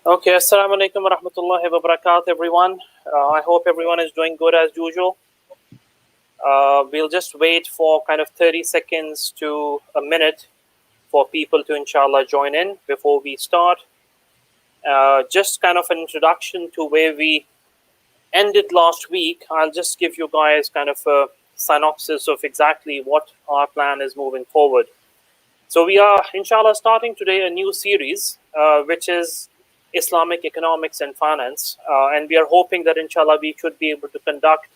Okay, assalamu alaikum wa rahmatullahi wa barakatuh, everyone. I hope everyone is doing good as usual. We'll just wait for kind of 30 seconds to a minute for people to inshallah join in before we start. Just kind of an introduction to where we ended last week. I'll just give you guys kind of a synopsis of exactly what our plan is moving forward. So we are inshallah starting today a new series, which is Islamic Economics and Finance. And we are hoping that inshallah we should be able to conduct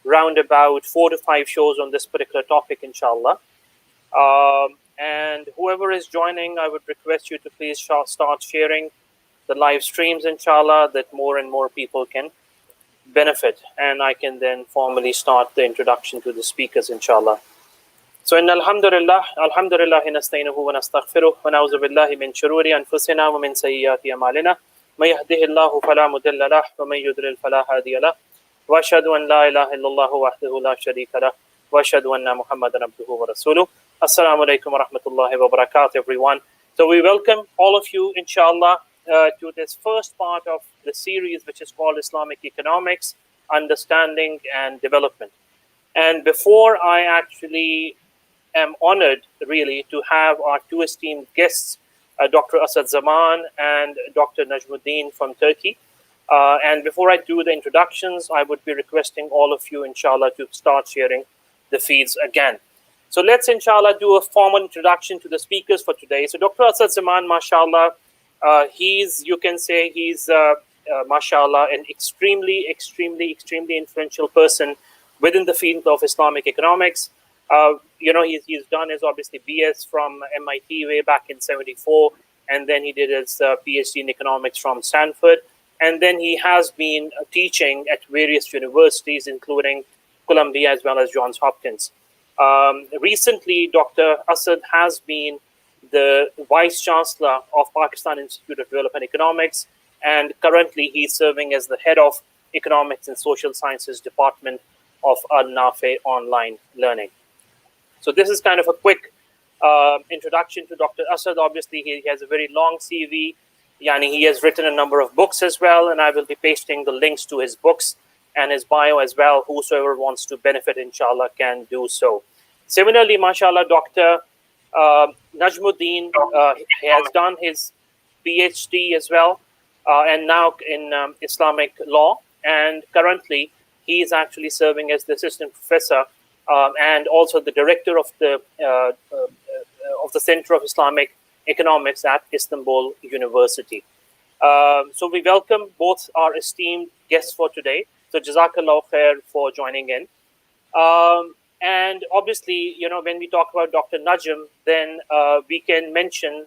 round about 4 to 5 shows on this particular topic, inshallah. And whoever is joining, I would request you to please start sharing the live streams, inshallah, that more and more people can benefit. And I can then formally start the introduction to the speakers, inshallah. So in alhamdulillah nasta'inuhu wa nastaghfiruh wa na'udzu billahi min shururi anfusina wa min sayyiati a'malina may yahdihillahu fala mudilla lahu wa may yudlil fala hadiya lahu wa ashhadu an la ilaha illallah wahdahu la sharika lahu wa ashhadu anna muhammadan abduhu wa rasuluh. Assalamu alaikum wa rahmatullahi wa barakatuh, everyone. So we welcome all of you, inshallah, to this first part of the series, which is called Islamic Economics, Understanding and Development. And before I actually am honored, really, to have our two esteemed guests, Dr. ASAD ZAMAN and Dr. Najmuddin from Turkey. And before I do the introductions, I would be requesting all of you, inshallah, to start sharing the feeds again. So let's, inshallah, do a formal introduction to the speakers for today. So Dr. ASAD ZAMAN, mashallah, he's mashallah, an extremely influential person within the field of Islamic economics. He's done his obviously BS from MIT way back in '74, and then he did his PhD in economics from Stanford, and then he has been teaching at various universities, including Columbia as well as Johns Hopkins. Recently, Dr. Asad has been the Vice Chancellor of Pakistan Institute of Development Economics, and currently he's serving as the head of Economics and Social Sciences Department of Nafi online learning. So this is kind of a quick introduction to Dr. Asad. Obviously, he has a very long CV. He has written a number of books as well, and I will be pasting the links to his books and his bio as well. Whosoever wants to benefit, inshallah, can do so. Similarly, mashallah, Dr. Najmuddin has done his PhD as well, and now in Islamic law, and currently he is actually serving as the assistant professor and also the director of the Center of Islamic Economics at Istanbul University. So we welcome both our esteemed guests for today. So Jazakallah khair for joining in. And obviously, when we talk about Dr. Najm, then we can mention,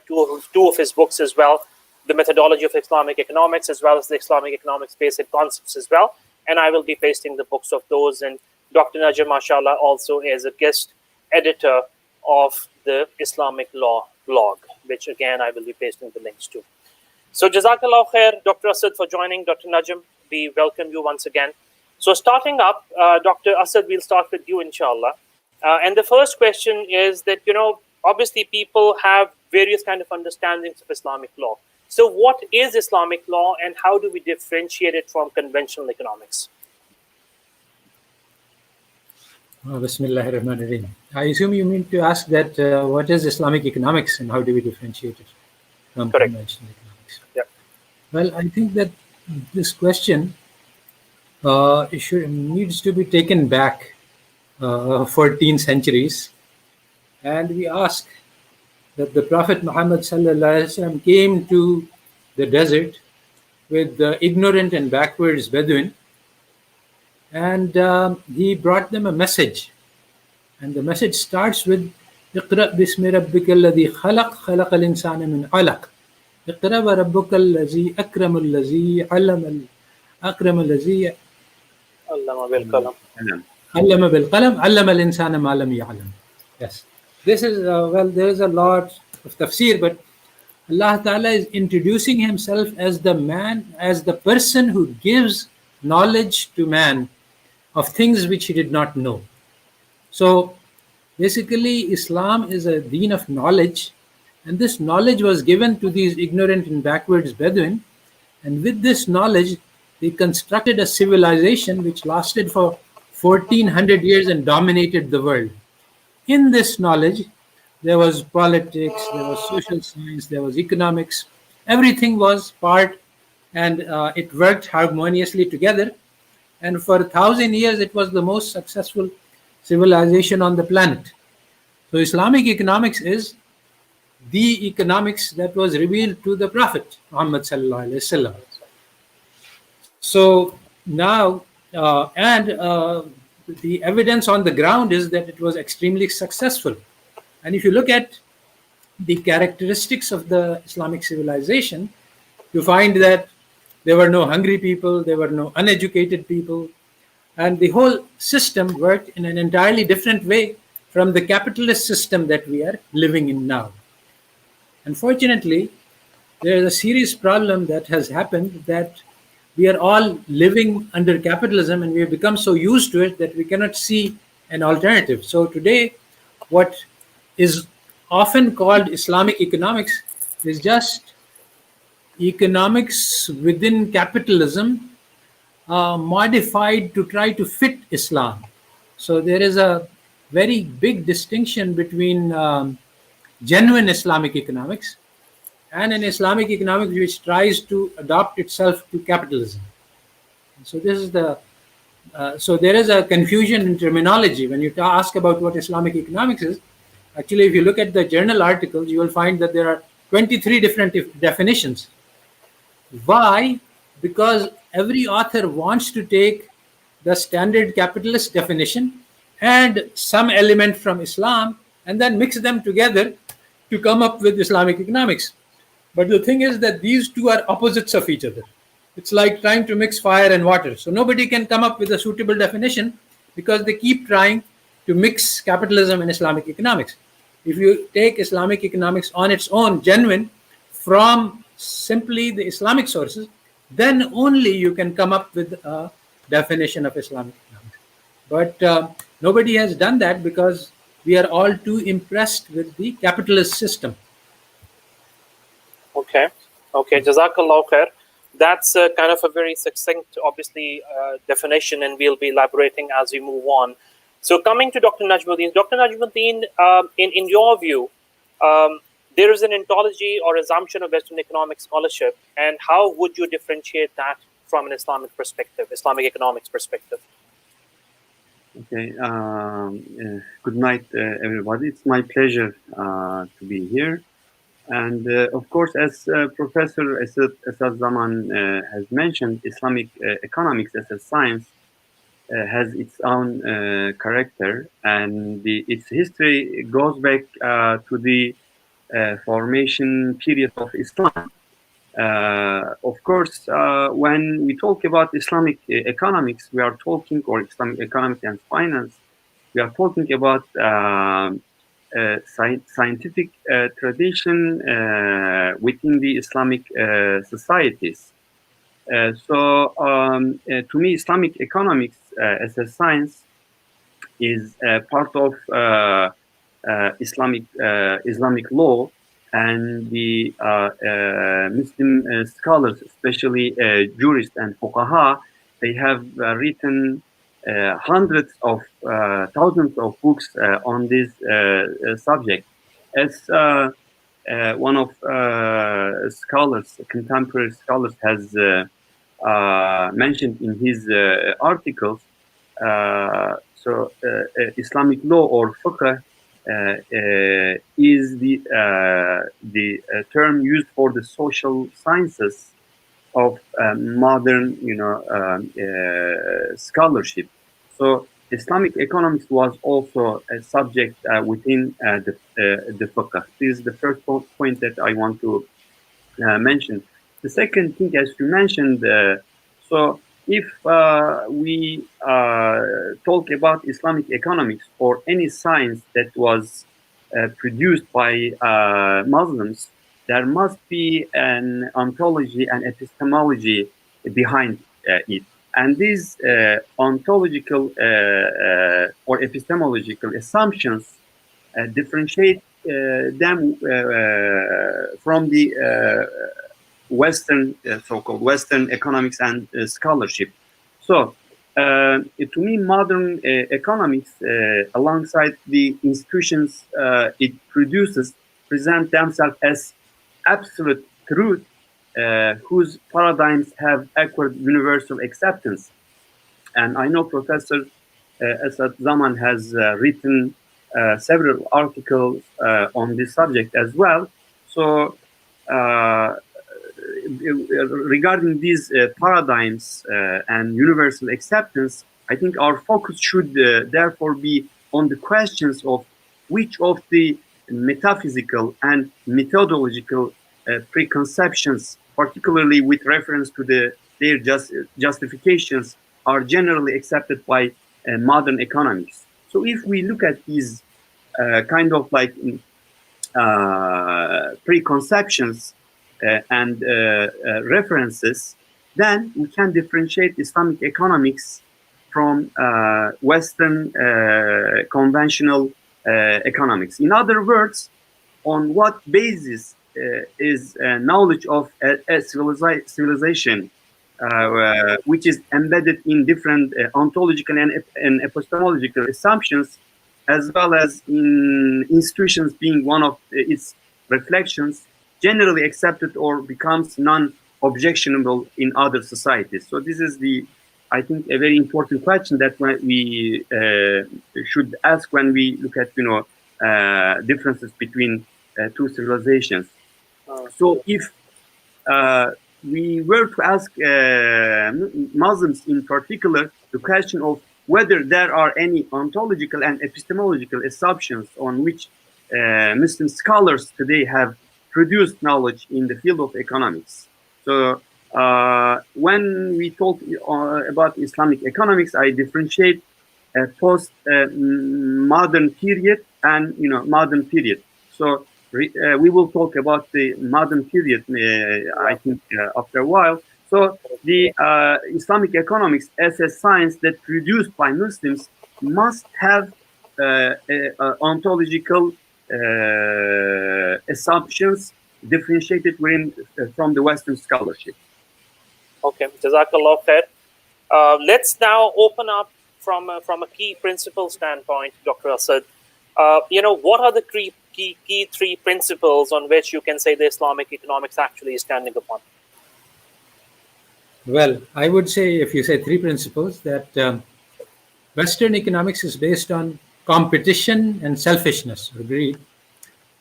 two of his books as well, The Methodology of Islamic Economics, as well as the Islamic Economics Basic Concepts as well. And I will be pasting the books of those. And Dr. Najm, mashallah, also is a guest editor of the Islamic Law blog, which again, I will be pasting the links to. So Jazakallah khair, Dr. Asad, for joining. Dr. Najm, we welcome you once again. So starting up, Dr. Asad, we'll start with you, inshallah. And the first question is that, obviously people have various kind of understandings of Islamic law. So what is Islamic law and how do we differentiate it from conventional economics? Bismillah ar-Rahman ar-Rahim. I assume you mean to ask that what is Islamic economics and how do we differentiate it from conventional economics? Yeah. Well, I think that this question needs to be taken back 14 centuries, and we ask that the Prophet Muhammad ﷺ came to the desert with the ignorant and backwards Bedouin, and he brought them a message. And the message starts with اقرأ باسم ربك الذي خلق خلق الإنسان من علق اقرأ وربك الذي أكرم الذي أكرم الذي علم بالقلم علم الإنسان ما لم يعلم. Yes. This is, there is a lot of tafsir, but Allah Ta'ala is introducing himself as the man, as the person who gives knowledge to man of things which he did not know. So basically, Islam is a deen of knowledge, And this knowledge was given to these ignorant and backwards Bedouin. And with this knowledge, they constructed a civilization which lasted for 1400 years and dominated the world. In this knowledge, there was politics, there was social science, there was economics. Everything was part, and it worked harmoniously together. And for 1,000 years, it was the most successful civilization on the planet. So Islamic economics is the economics that was revealed to the Prophet Muhammad sallallahu alaihi wasallam. So now, the evidence on the ground is that it was extremely successful. And if you look at the characteristics of the Islamic civilization, you find that there were no hungry people, there were no uneducated people, and the whole system worked in an entirely different way from the capitalist system that we are living in now. Unfortunately, there is a serious problem that has happened, that we are all living under capitalism and we have become so used to it that we cannot see an alternative. So today, what is often called Islamic economics is just economics within capitalism, modified to try to fit Islam. So there is a very big distinction between genuine Islamic economics and an Islamic economics which tries to adopt itself to capitalism. So this is so there is a confusion in terminology when you ask about what Islamic economics is. Actually, if you look at the journal articles, you will find that there are 23 different definitions. Why? Because every author wants to take the standard capitalist definition and some element from Islam and then mix them together to come up with Islamic economics. But the thing is that these two are opposites of each other. It's like trying to mix fire and water. So nobody can come up with a suitable definition because they keep trying to mix capitalism and Islamic economics. If you take Islamic economics on its own, genuine, from simply the Islamic sources, then only you can come up with a definition of Islamic economics. But nobody has done that because we are all too impressed with the capitalist system. Okay, Jazakallah khair. That's kind of a very succinct, obviously, definition, and we'll be elaborating as we move on. So coming to Dr. Najmuddin. Dr. Najmuddin, in your view, there is an ontology or assumption of Western economic scholarship, and how would you differentiate that from an Islamic perspective, Islamic economics perspective? Okay, good night, everybody. It's my pleasure to be here. And of course, as Professor ASAD ZAMAN has mentioned, Islamic economics as a science has its own character, and its history goes back to the formation period of Islam. Of course, when we talk about Islamic economics, we are talking, or Islamic economics and finance, we are talking about scientific tradition within the Islamic societies. To me, Islamic economics as a science is part of Islamic law, and the Muslim scholars, especially jurists and fuqaha, they have written hundreds of thousands of books on this subject. As one of scholars, contemporary scholars, has mentioned in his articles, Islamic law, or fiqh, is the term used for the social sciences of modern, scholarship. So Islamic economics was also a subject within the fiqh. This is the first point that I want to mention. The second thing, as you mentioned, so if we talk about Islamic economics or any science that was produced by Muslims, there must be an ontology and epistemology behind it. And these ontological or epistemological assumptions differentiate them from the Western, so-called Western economics and scholarship. So, to me, modern economics, alongside the institutions it produces, present themselves as absolute truth, whose paradigms have acquired universal acceptance. And I know Professor ASAD ZAMAN has written several articles on this subject as well. So, regarding these paradigms and universal acceptance, I think our focus should therefore be on the questions of which of the metaphysical and methodological preconceptions, particularly with reference to their justifications, are generally accepted by modern economics. So if we look at these kind of like preconceptions and references, then we can differentiate Islamic economics from Western conventional economics. In other words, on what basis is knowledge of a civilization which is embedded in different ontological and epistemological assumptions, as well as in institutions being one of its reflections, generally accepted or becomes non-objectionable in other societies. So this is I think, a very important question that we should ask when we look at, differences between two civilizations. So if we were to ask Muslims in particular the question of whether there are any ontological and epistemological assumptions on which Muslim scholars today have produced knowledge in the field of economics. So when we talk about Islamic economics, I differentiate post-modern period and modern period. So we will talk about the modern period, I think, after a while. So the Islamic economics as a science that produced by Muslims must have ontological assumptions differentiated from the Western scholarship. Okay, Jazakallah khair. Let's now open up from a key principle standpoint, Dr. Asad. What are the key three principles on which you can say the Islamic economics actually is standing upon? Well, I would say, if you say three principles, that Western economics is based on competition and selfishness, agreed.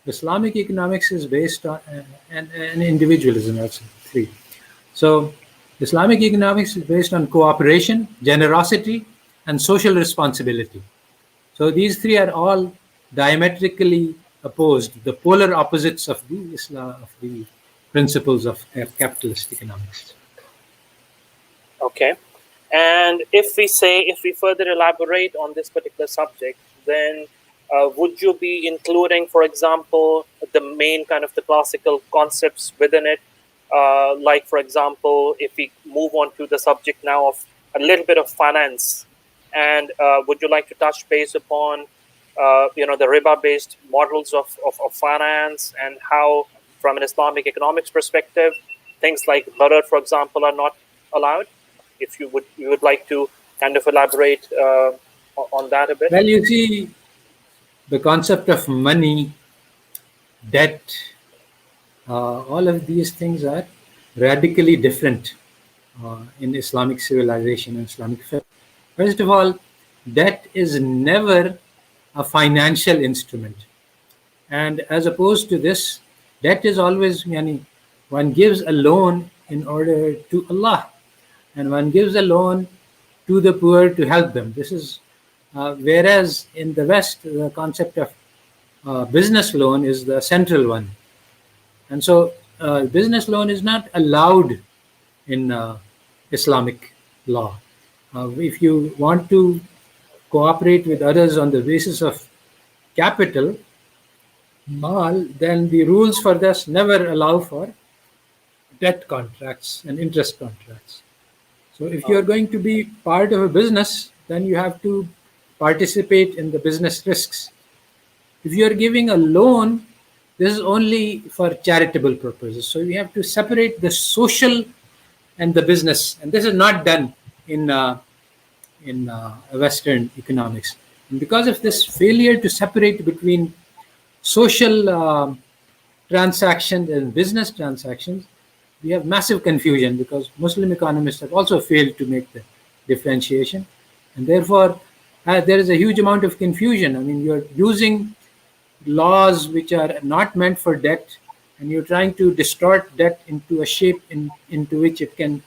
Islamic economics is based on and individualism, also, three. So Islamic economics is based on cooperation, generosity, and social responsibility. So these three are all diametrically opposed, the polar opposites of the principles of capitalist economics. Okay. And if we further elaborate on this particular subject, then would you be including, for example, the main kind of the classical concepts within it? Like, for example, if we move on to the subject now of a little bit of finance, and would you like to touch base upon, the riba-based models of finance, and how, from an Islamic economics perspective, things like gharar, for example, are not allowed? If you would like to kind of elaborate on that a bit. Well, you see, the concept of money, debt, all of these things are radically different in Islamic civilization and Islamic faith. First of all, debt is never a financial instrument. And as opposed to this, debt is always, one gives a loan in order to Allah, and one gives a loan to the poor to help them. This is, whereas in the West, the concept of business loan is the central one. And so business loan is not allowed in Islamic law. If you want to cooperate with others on the basis of capital, mal, then the rules for this never allow for debt contracts and interest contracts. So if you are going to be part of a business, then you have to participate in the business risks. If you are giving a loan, this is only for charitable purposes. So we have to separate the social and the business, and this is not done in Western economics. And because of this failure to separate between social transactions and business transactions, we have massive confusion because Muslim economists have also failed to make the differentiation, and therefore there is a huge amount of confusion. I mean, you're using laws which are not meant for debt, and you're trying to distort debt into a shape into which it can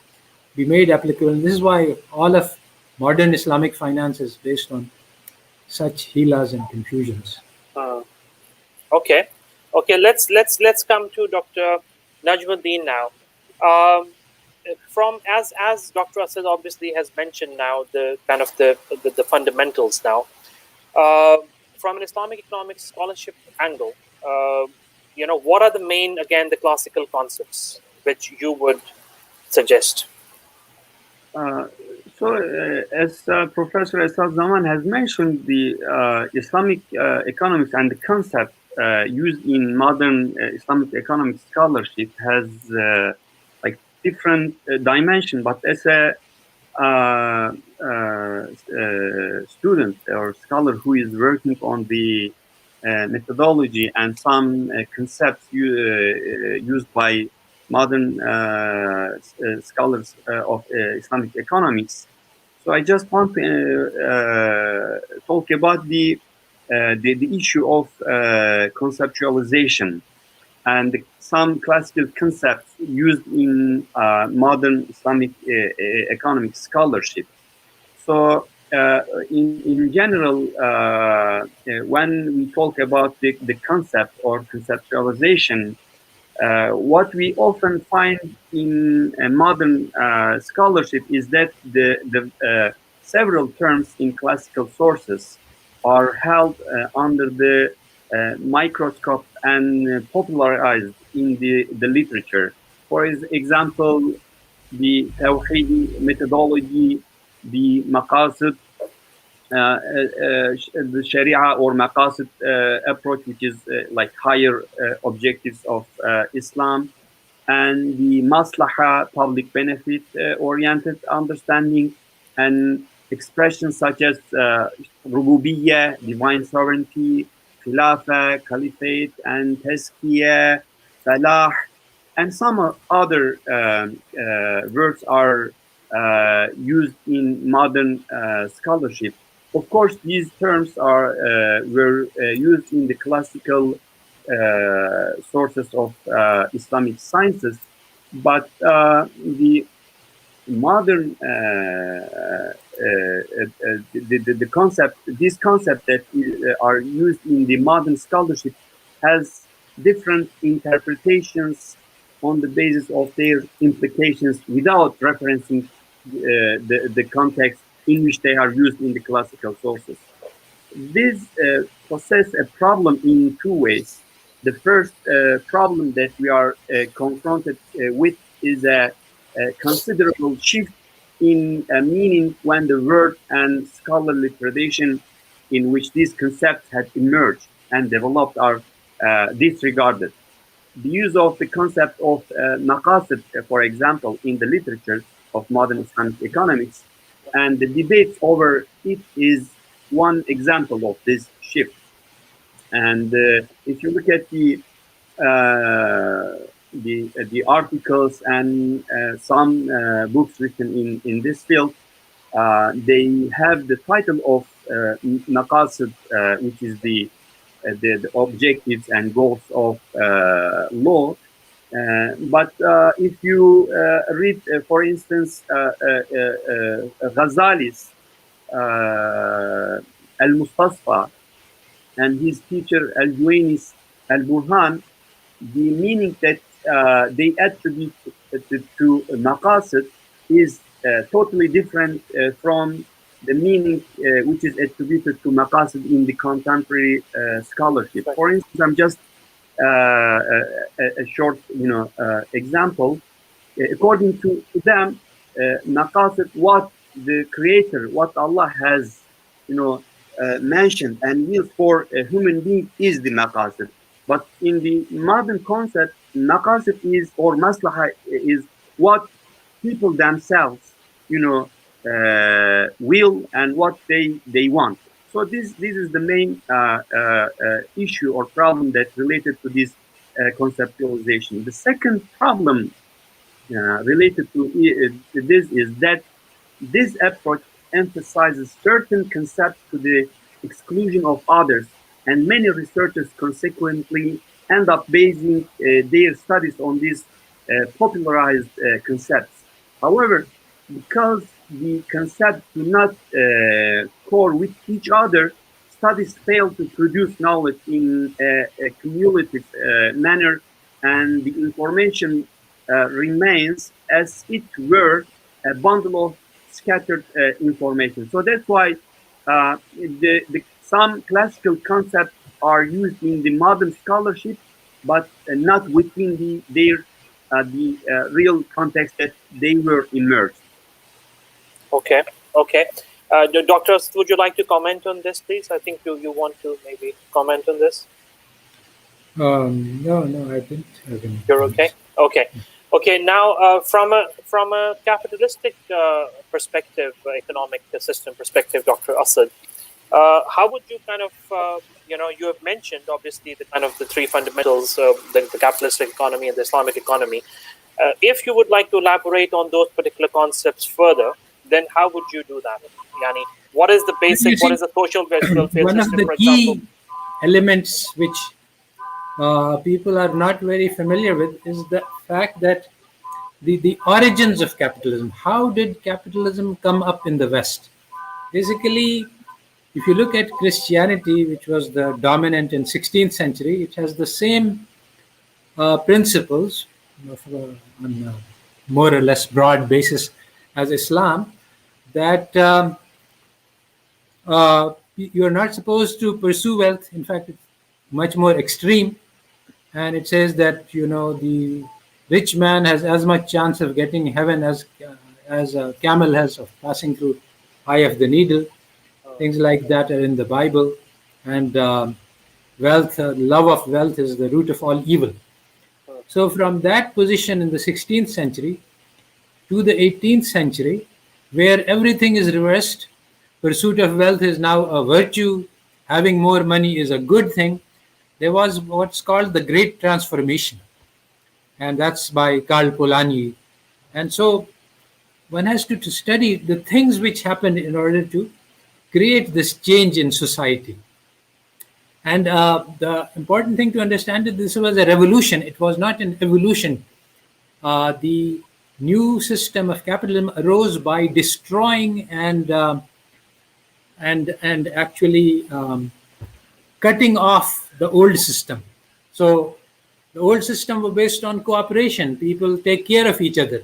be made applicable. And this is why all of modern Islamic finance is based on such hilas and confusions. Okay, let's come to Dr. Najmuddin now. From as Dr. Asad obviously has mentioned now the kind of the fundamentals now. From an Islamic economics scholarship angle, what are the main, again, the classical concepts which you would suggest? As Professor Asad Zaman has mentioned, the Islamic economics and the concept used in modern Islamic economics scholarship has like different dimension, but as a student or scholar who is working on the methodology and some concepts used by modern scholars of Islamic economics. So I just want to talk about the issue of conceptualization and some classical concepts used in modern Islamic economic scholarship. So in general, when we talk about the concept or conceptualization, what we often find in modern scholarship is that the several terms in classical sources are held under the microscope and popularized in the literature. For example, the Tawhidi methodology, the maqasid, the Sharia or maqasid approach, which is like higher objectives of Islam, and the maslaha, public benefit oriented understanding, and expressions such as rububiyyah, divine sovereignty, khilafa, caliphate, and tazkiyah, falah, and some other words are used in modern scholarship. Of course, these terms were used in the classical sources of Islamic sciences, but the modern the concept, this concept that are used in the modern scholarship has different interpretations on the basis of their implications without referencing the context in which they are used in the classical sources. This possesses a problem in two ways. The first problem that we are confronted with is a considerable shift in meaning when the word and scholarly tradition in which these concepts had emerged and developed are disregarded. The use of the concept of maqasid, for example, in the literature of modern Islamic economics, and the debates over it is one example of this shift. And if you look at the articles and some books written in this field, they have the title of maqasid, which is the objectives and goals of law. But if you read, for instance, Ghazali's Al-Mustasfa and his teacher Al-Juwayni's Al-Burhan, the meaning that they attribute to maqasid is totally different from the meaning which is attributed to maqasid in the contemporary scholarship. For instance, I'm just a short, example. According to them, maqasid, what the Creator, what Allah has, mentioned and used for a human being is the maqasid. But in the modern concept, maqasid is, or maslaha is what people themselves, will and what they want. So this is the main issue or problem that related to this conceptualization. The second problem related to this is that this approach emphasizes certain concepts to the exclusion of others, and many researchers consequently end up basing their studies on these popularized concepts. However, because the concepts do not core with each other, studies fail to produce knowledge in a cumulative manner, and the information remains as it were a bundle of scattered information. So that's why some classical concepts are used in the modern scholarship, but not within the real context that they were immersed. Okay. Doctors, would you like to comment on this, please? I think you want to maybe comment on this. No, I didn't. You're okay. Okay. Now, from a capitalistic perspective, economic system perspective, Dr. Asad, how would you kind of you have mentioned obviously the three fundamentals, the capitalistic economy and the Islamic economy. If you would like to elaborate on those particular concepts further, then how would you do that? Yani, what is the basic? What is the social welfare system? One of the key elements which people are not very familiar with is the fact that the origins of capitalism. How did capitalism come up in the West? Basically, if you look at Christianity, which was the dominant in 16th century, it has the same principles on a more or less broad basis as Islam, that you're not supposed to pursue wealth. In fact, it's much more extreme. And it says that, the rich man has as much chance of getting heaven as a camel has of passing through eye of the needle. Things like that are in the Bible. And wealth, love of wealth is the root of all evil. So from that position in the 16th century to the 18th century, where everything is reversed, pursuit of wealth is now a virtue, having more money is a good thing, there was what's called the Great Transformation. And that's by Karl Polanyi. And so one has to study the things which happened in order to create this change in society. And the important thing to understand is this was a revolution. It was not an evolution. The new system of capitalism arose by destroying and actually cutting off the old system. So the old system was based on cooperation. People take care of each other.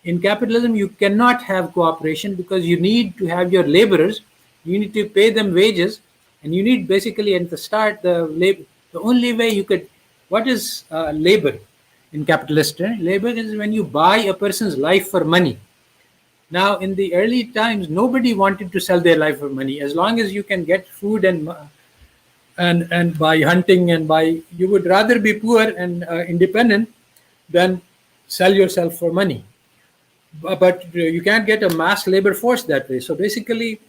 In capitalism, you cannot have cooperation because you need to have your laborers. You need to pay them wages, and you need basically at the start the only way you could. What is labor in capitalist terms? Labor is when you buy a person's life for money. Now, in the early times, nobody wanted to sell their life for money. As long as you can get food and by hunting and you would rather be poor and independent than sell yourself for money. But you can't get a mass labor force that way. So basically,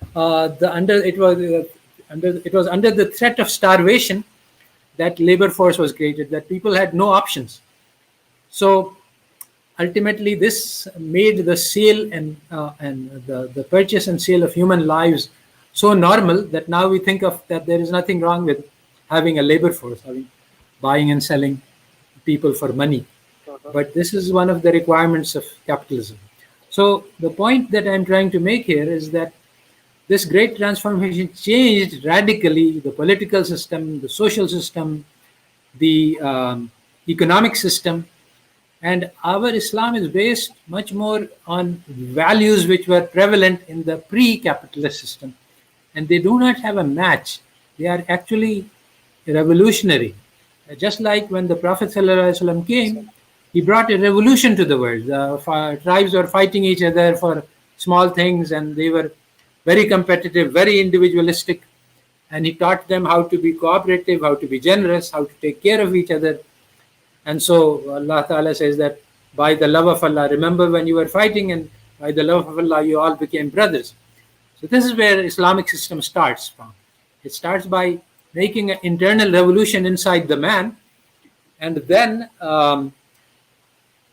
it was under the threat of starvation that labor force was created, that people had no options. So ultimately, this made the sale and the purchase and sale of human lives so normal that now we think of that there is nothing wrong with having a labor force, buying and selling people for money. But this is one of the requirements of capitalism. So the point that I'm trying to make here is that this great transformation changed radically the political system, the social system, the economic system. And our Islam is based much more on values which were prevalent in the pre-capitalist system. And they do not have a match. They are actually revolutionary. Just like when the Prophet ﷺ came, he brought a revolution to the world. Tribes were fighting each other for small things, and they were very competitive, very individualistic. And he taught them how to be cooperative, how to be generous, how to take care of each other. And so Allah Ta'ala says that by the love of Allah, remember when you were fighting, and by the love of Allah, you all became brothers. So this is where Islamic system starts from. It starts by making an internal revolution inside the man, and then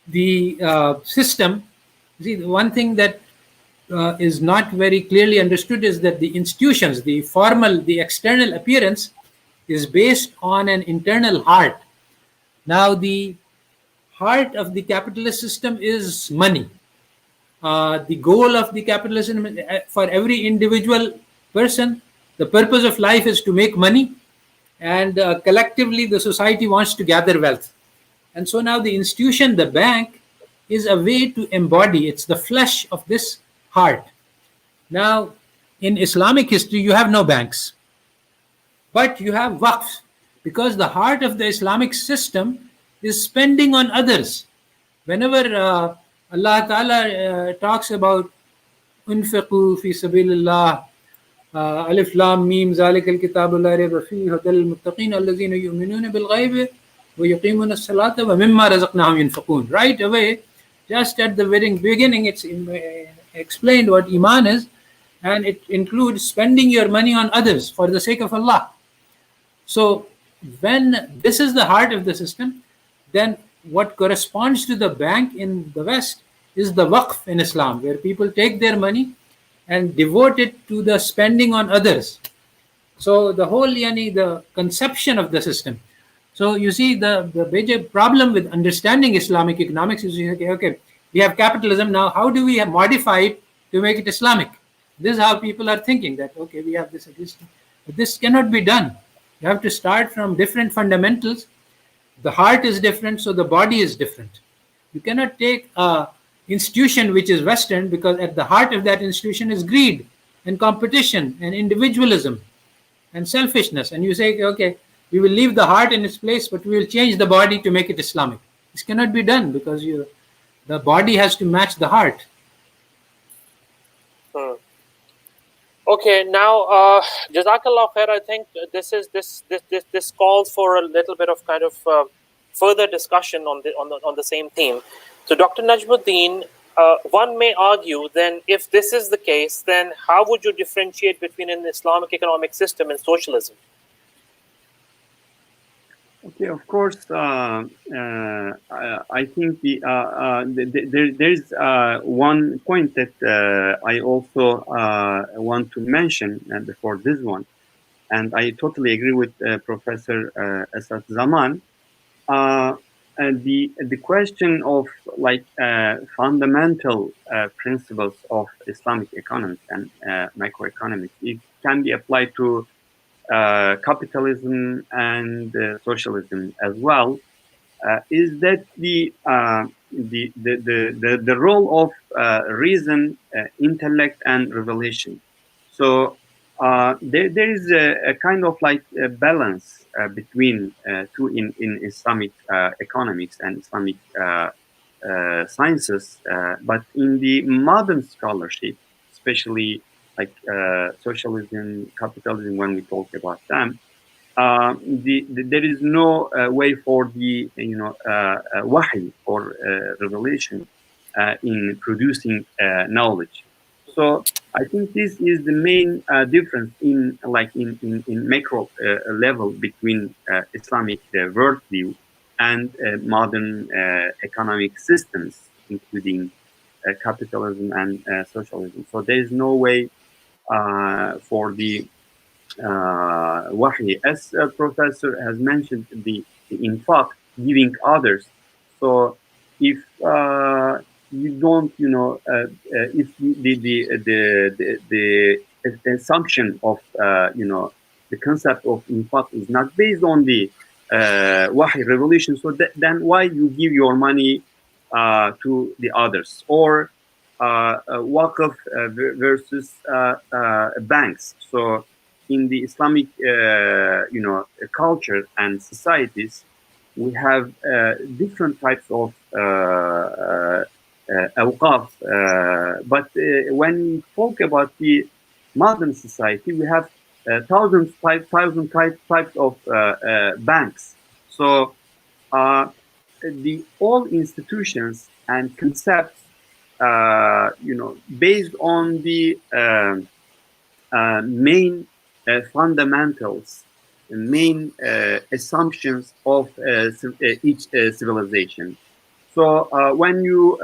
the system. See, the one thing that is not very clearly understood is that the institutions, the formal, the external appearance, is based on an internal heart. Now, the heart of the capitalist system is money. The goal of the capitalism for every individual person, the purpose of life is to make money, and collectively the society wants to gather wealth. And so now the institution, the bank, is a way to embody, it's the flesh of this heart. Now, in Islamic history, you have no banks, but you have waqf, because the heart of the Islamic system is spending on others. Whenever Allah Ta'ala talks about unfiqu fi sabilillah, alif lam mim zalikal kitabu la rayba fihi hudal lil muttaqin allazina yu'minuna bil ghaibi wa yuqimuna as-salata wa mimma razaqnahum yunfiqun. Right away, just at the very beginning, it's explained what Iman is, and it includes spending your money on others for the sake of Allah. So when this is the heart of the system, then what corresponds to the bank in the West is the waqf in Islam, where people take their money and devote it to the spending on others. So the whole the conception of the system. So you see, the major problem with understanding Islamic economics is, okay, we have capitalism, now how do we modify it to make it Islamic? This is how people are thinking, that okay, we have this existing. But this cannot be done. You have to start from different fundamentals. The heart is different, so the body is different. You cannot take an institution which is Western, because at the heart of that institution is greed and competition and individualism and selfishness. And you say, okay, we will leave the heart in its place, but we will change the body to make it Islamic. This cannot be done, because the body has to match the heart. Okay, now Jazakallah khair. I think this calls for a little bit of kind of further discussion on the same theme. So, Dr. Najmuddin, one may argue then, if this is the case, then how would you differentiate between an Islamic economic system and socialism? Okay, of course. I think there's one point that I also want to mention before this one, and I totally agree with Professor ASAD ZAMAN. And the question of fundamental principles of Islamic economics and macroeconomics, it can be applied to capitalism and socialism as well, is that the role of reason, intellect, and revelation. So there is a kind of a balance between two in Islamic economics and Islamic sciences, but in the modern scholarship, especially socialism, capitalism, when we talk about them, there is no way for the wahy or revelation in producing knowledge. So I think this is the main difference in macro level between Islamic worldview and modern economic systems, including capitalism and socialism. So there is no way for the wahy, as a professor has mentioned, the infaq, giving others. So if you don't, if the assumption of the concept of infaq is not based on the wahy revolution, so then why you give your money to the others, or waqf versus banks? So in the Islamic culture and societies, we have different types of awqaf, but when we talk about the modern society, we have thousand types of banks. So the all institutions and concepts, based on the main fundamentals, main assumptions of each civilization. So when you,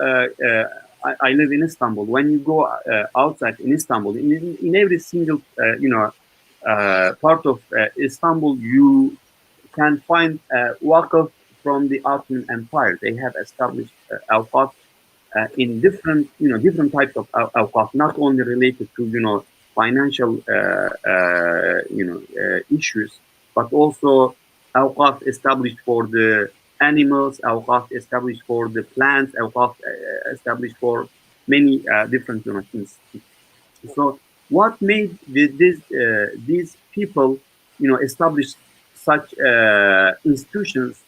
I live in Istanbul. When you go outside in Istanbul, in every single, part of Istanbul, you can find wakaf from the Ottoman Empire. They have established awqaf in different types of awqaf, not only related to financial issues, but also awqaf established for the animals, awqaf established for the plants, awqaf established for many different things. So what made these people establish such institutions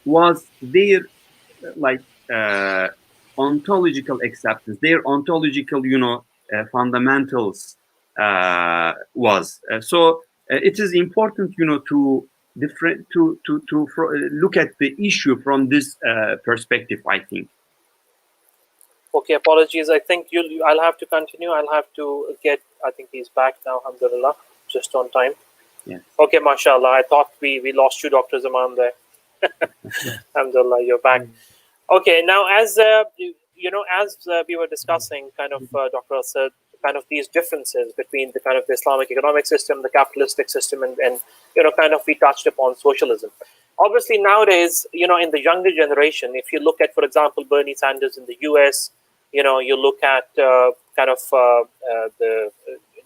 was their like ontological acceptance, their ontological fundamentals was so it is important to different to look at the issue from this perspective, I think. Okay, apologies. I think I'll have to continue. I'll have to get. I think he's back now. Alhamdulillah, just on time. Yes. Okay, mashallah. I thought we lost you, Dr. Zaman, there. Alhamdulillah, you're back. Okay, now as we were discussing, kind of Dr. Asad, kind of these differences between the kind of the Islamic economic system, the capitalistic system, and kind of we touched upon socialism. Obviously, nowadays, in the younger generation, if you look at, for example, Bernie Sanders in the US, you look at the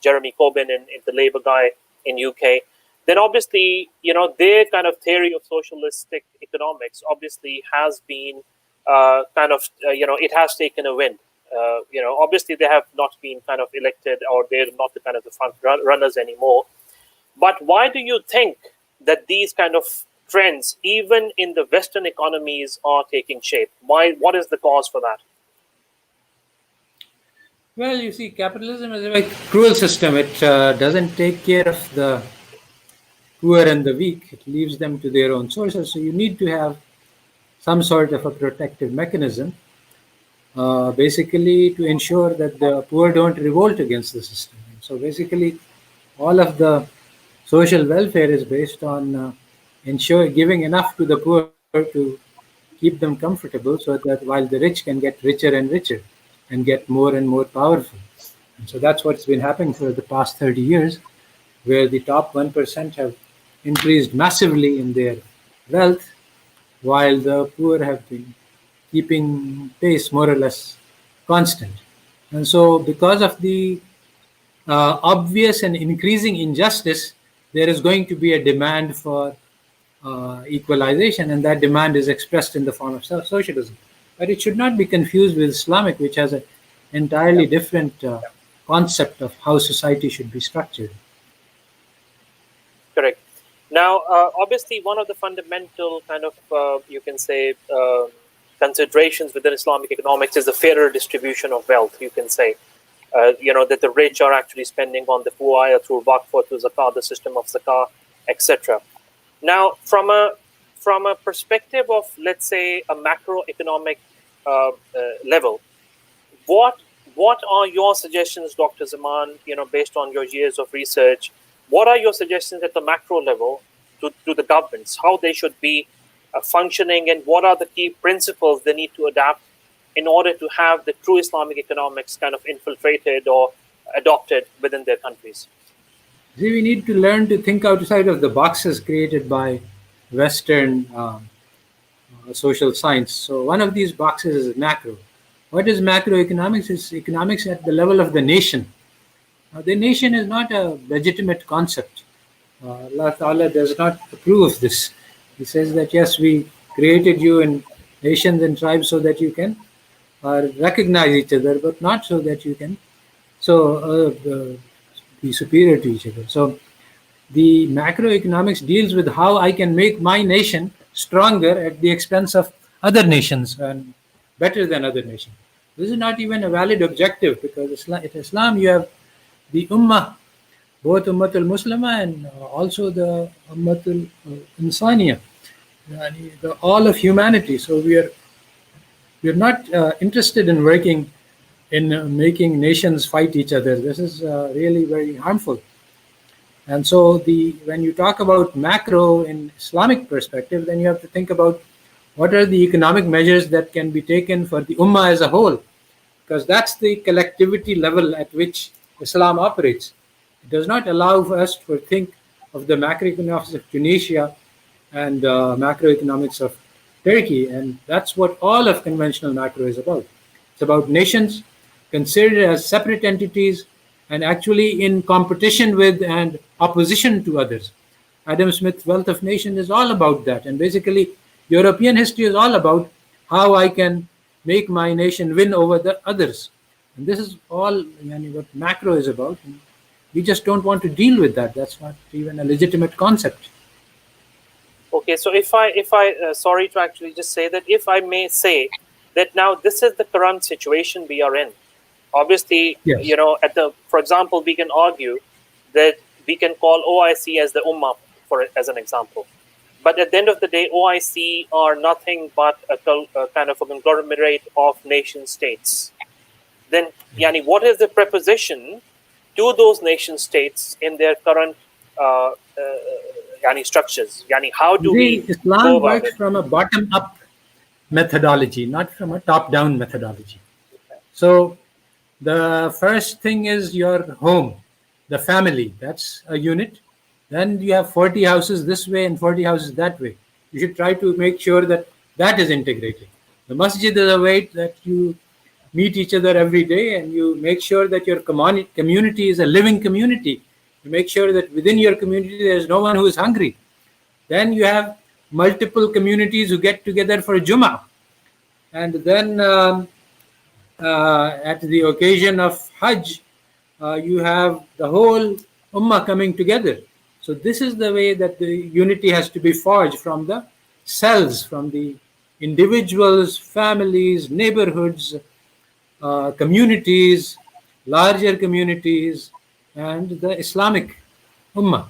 Jeremy Corbyn in the Labour guy in UK, then obviously, their kind of theory of socialistic economics obviously has been it has taken a wind. Obviously they have not been kind of elected, or they're not the kind of the front runners anymore. But why do you think that these kind of trends, even in the Western economies, are taking shape? What is the cause for that? Well, you see, capitalism is a very cruel system. It doesn't take care of the poor and the weak. It leaves them to their own sources. So you need to have some sort of a protective mechanism, basically to ensure that the poor don't revolt against the system. So basically, all of the social welfare is based on giving enough to the poor to keep them comfortable, so that while the rich can get richer and richer and get more and more powerful. And so that's what's been happening for the past 30 years, where the top 1% have increased massively in their wealth, while the poor have been keeping pace more or less constant. And so because of the obvious and increasing injustice, there is going to be a demand for equalization, and that demand is expressed in the form of socialism. But it should not be confused with Islamic, which has an entirely different concept of how society should be structured. Correct. Now, obviously, one of the fundamental kind of, you can say, considerations within Islamic economics is the fairer distribution of wealth, you can say. That the rich are actually spending on the poor, either through waqf or through zakah, the system of zakah, etc. Now, from a perspective of, let's say, a macroeconomic level, what are your suggestions, Dr. Zaman, based on your years of research? What are your suggestions at the macro level to the governments, how they should be functioning, and what are the key principles they need to adapt in order to have the true Islamic economics kind of infiltrated or adopted within their countries? See, we need to learn to think outside of the boxes created by Western social science. So one of these boxes is macro. What is macroeconomics? It's economics at the level of the nation. Now, the nation is not a legitimate concept. Allah Ta'ala does not approve of this. He says that, yes, we created you in nations and tribes so that you can recognize each other, but not so that you can be superior to each other. So the macroeconomics deals with how I can make my nation stronger at the expense of other nations and better than other nations. This is not even a valid objective, because in Islam you have the ummah both Ummatul Muslima and also the Ummatul Insaniya, all of humanity. So we're not interested in working in making nations fight each other. This is really very harmful. And so when you talk about macro in Islamic perspective, then you have to think about what are the economic measures that can be taken for the Ummah as a whole, because that's the collectivity level at which Islam operates. It does not allow us to think of the macroeconomics of Tunisia and macroeconomics of Turkey, and that's what all of conventional macro is about. It's about nations considered as separate entities and actually in competition with and opposition to others. Adam Smith's Wealth of Nations is all about that, and basically European history is all about how I can make my nation win over the others. And this is all what macro is about. And we just don't want to deal with that. That's not even a legitimate concept. Okay, so if I sorry to actually just say that, if I may say that now this is the current situation we are in. Obviously, Yes. for example, we can argue that we can call OIC as the Ummah, as an example. But at the end of the day, OIC are nothing but a kind of a conglomerate of nation states. Then, yani, what is the preposition to those nation states in their current structures? Yani, how do we Islam go about works it? from a bottom-up methodology, not from a top-down methodology. So the first thing is your home, the family. That's a unit. Then you have 40 houses this way and 40 houses that way. You should try to make sure that that is integrated. The masjid is a way that you meet each other every day, and you make sure that your community is a living community. You make sure that within your community there is no one who is hungry. Then you have multiple communities who get together for Jummah. And then at the occasion of Hajj, you have the whole Ummah coming together. So this is the way that the unity has to be forged from the cells, from the individuals, families, neighborhoods, communities, larger communities, and the Islamic Ummah.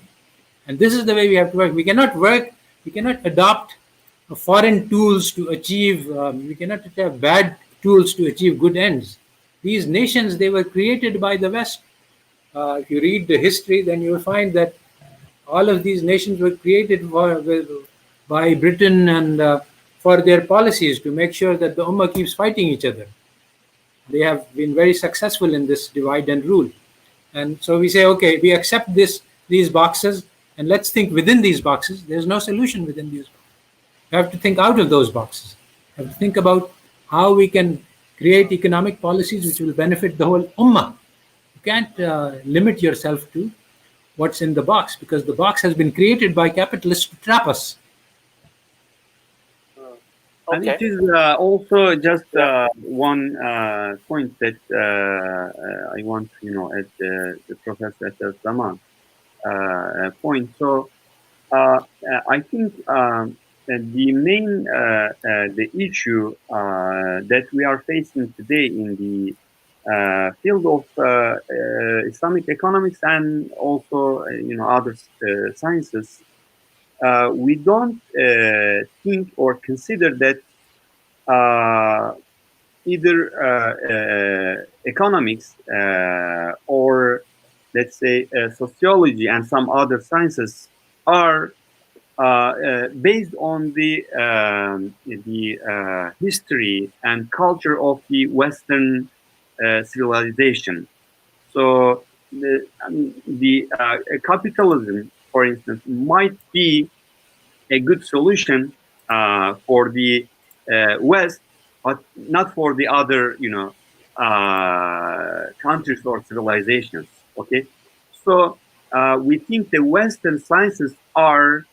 And this is the way we have to work. We cannot adopt foreign tools to achieve, we cannot have bad tools to achieve good ends. These nations, they were created by the West. If you read the history, then you will find that all of these nations were created by Britain and for their policies to make sure that the Ummah keeps fighting each other. They have been very successful in this divide and rule. And so we say, okay, we accept these boxes, and let's think within these boxes. There's no solution within these boxes. You have to think out of those boxes. You have to think about how we can create economic policies which will benefit the whole Ummah. You can't limit yourself to what's in the box, because the box has been created by capitalists to trap us. And it is also just one point that I want, at the Professor at ZAMAN point. So I think the main the issue that we are facing today in the field of Islamic economics and also other sciences, we don't think or consider that either economics or let's say sociology and some other sciences are based on the history and culture of the Western civilization. So the capitalism, for instance, might be a good solution for the West, but not for the other, countries or civilizations. Okay, so we think the Western sciences are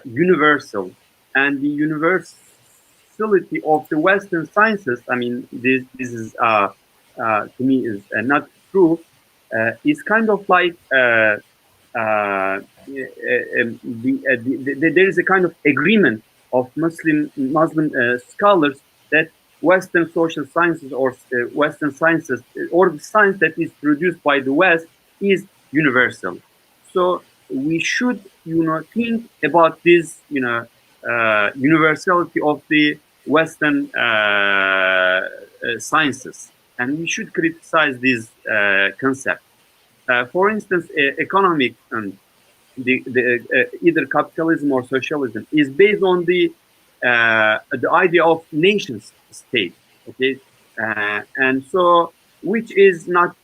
universal, and the universality of the Western sciences, I mean, this is to me is not true. It's kind of like there is a kind of agreement of Muslim scholars that Western social sciences or Western sciences or the science that is produced by the West is universal. So we should, think about this, universality of the Western sciences, and we should criticize this concept. For instance, economic and either capitalism or socialism is based on the idea of nation state. Okay, and so which is not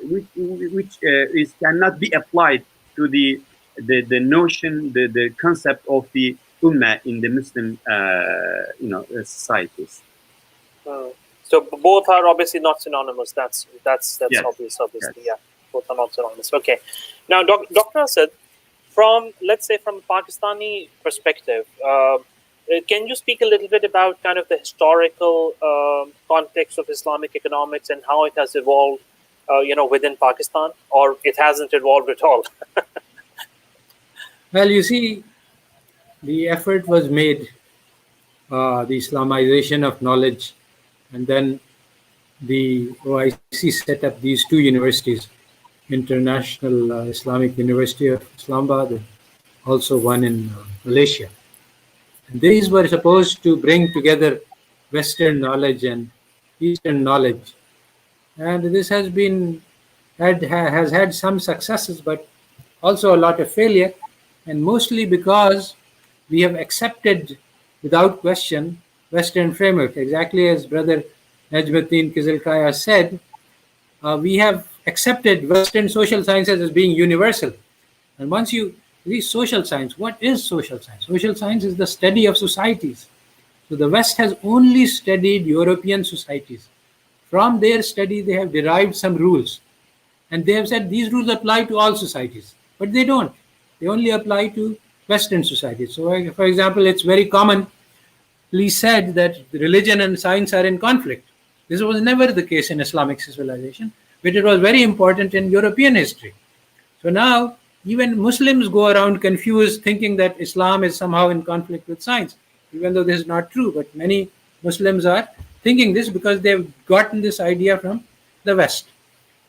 which is cannot be applied to the notion, the concept of the ummah in the Muslim societies. So both are obviously not synonymous. That's Yes. obvious. Obviously, Yes. yeah, both are not synonymous. Okay, now Dr. Asad, from let's say from a Pakistani perspective, can you speak a little bit about kind of the historical context of Islamic economics and how it has evolved, within Pakistan, or it hasn't evolved at all? Well, you see, the effort was made, the Islamization of knowledge, and then the OIC set up these two universities, International Islamic University of Islamabad, and also one in Malaysia. And these were supposed to bring together Western knowledge and Eastern knowledge. And this has has had some successes, but also a lot of failure, and mostly because we have accepted without question Western framework. Exactly as Brother NECMETTIN KIZILKAYA said, we have accepted Western social sciences as being universal. And once you read social science, what is social science? Social science is the study of societies. So the West has only studied European societies. From their study, they have derived some rules. And they have said these rules apply to all societies. But they don't. They only apply to Western societies. So, for example, it's very commonly said that religion and science are in conflict. This was never the case in Islamic civilization, but it was very important in European history. So now, even Muslims go around confused, thinking that Islam is somehow in conflict with science, even though this is not true. But many Muslims are thinking this because they've gotten this idea from the West.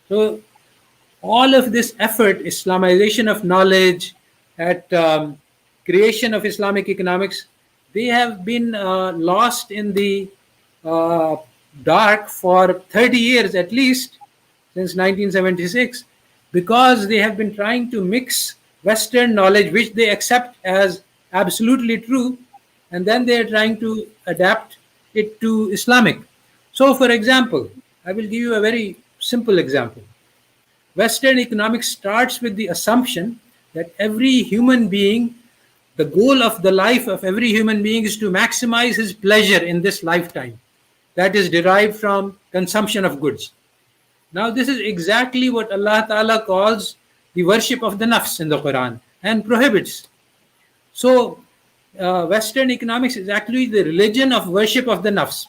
So all of this effort, Islamization of knowledge, at creation of Islamic economics, they have been lost in the dark for 30 years at least, since 1976, because they have been trying to mix Western knowledge, which they accept as absolutely true, and then they are trying to adapt it to Islamic. So, for example, I will give you a very simple example. Western economics starts with the assumption that every human being, the goal of the life of every human being is to maximize his pleasure in this lifetime. That is derived from consumption of goods. Now, this is exactly what Allah Ta'ala calls the worship of the nafs in the Quran and prohibits. So, Western economics is actually the religion of worship of the nafs.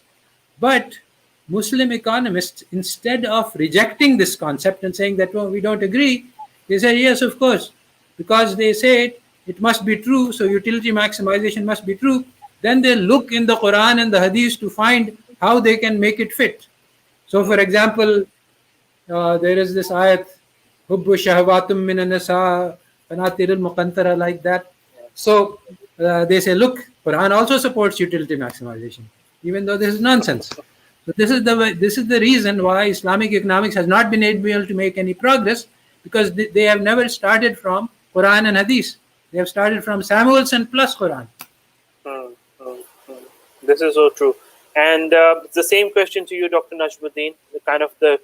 But Muslim economists, instead of rejecting this concept and saying that, oh, we don't agree, they say, yes, of course, because they say it must be true, so utility maximization must be true. Then they look in the Quran and the Hadith to find how they can make it fit. So, for example, there is this ayat, Hubbu shahwatum min an-nisa qanatirul muqantara, like that. So they say, look, Quran also supports utility maximization, even though this is nonsense. So this is the reason why Islamic economics has not been able to make any progress, because they have never started from Quran and Hadith. They have started from Samuelson plus Quran. This is so true. And the same question to you, Dr. Najmuddin, the kind of the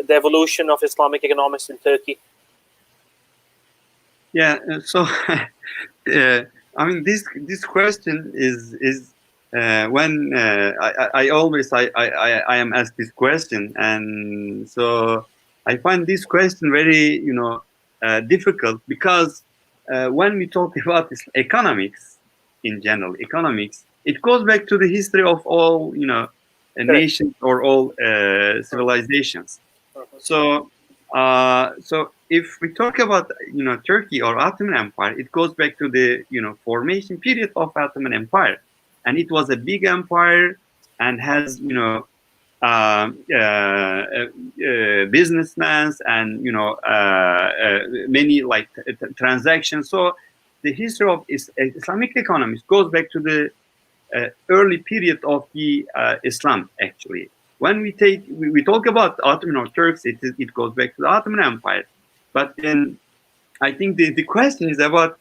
evolution of Islamic economics in Turkey. Yeah. So, I mean, this question is when I always I am asked this question, and so I find this question very difficult, because when we talk about this economics in general, it goes back to the history of all nations or all civilizations. So if we talk about Turkey or Ottoman Empire, it goes back to the formation period of Ottoman Empire, and it was a big empire and has businessmen and many like transactions. So the history of Islamic economics goes back to the early period of the Islam. Actually, when we talk about Ottoman or Turks, it goes back to the Ottoman Empire. But then I think the question is about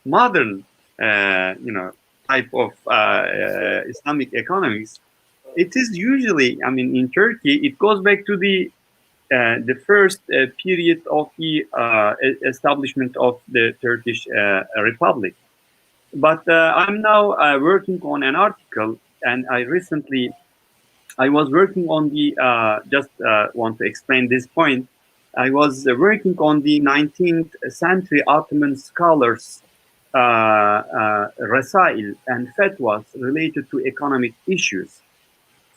modern type of Islamic economics. It is usually, I mean, in Turkey, it goes back to the first period of the establishment of the Turkish Republic. But I'm now working on an article, and I was working on the, just want to explain this point. I was working on the 19th century Ottoman scholars' rasail and fatwas related to economic issues.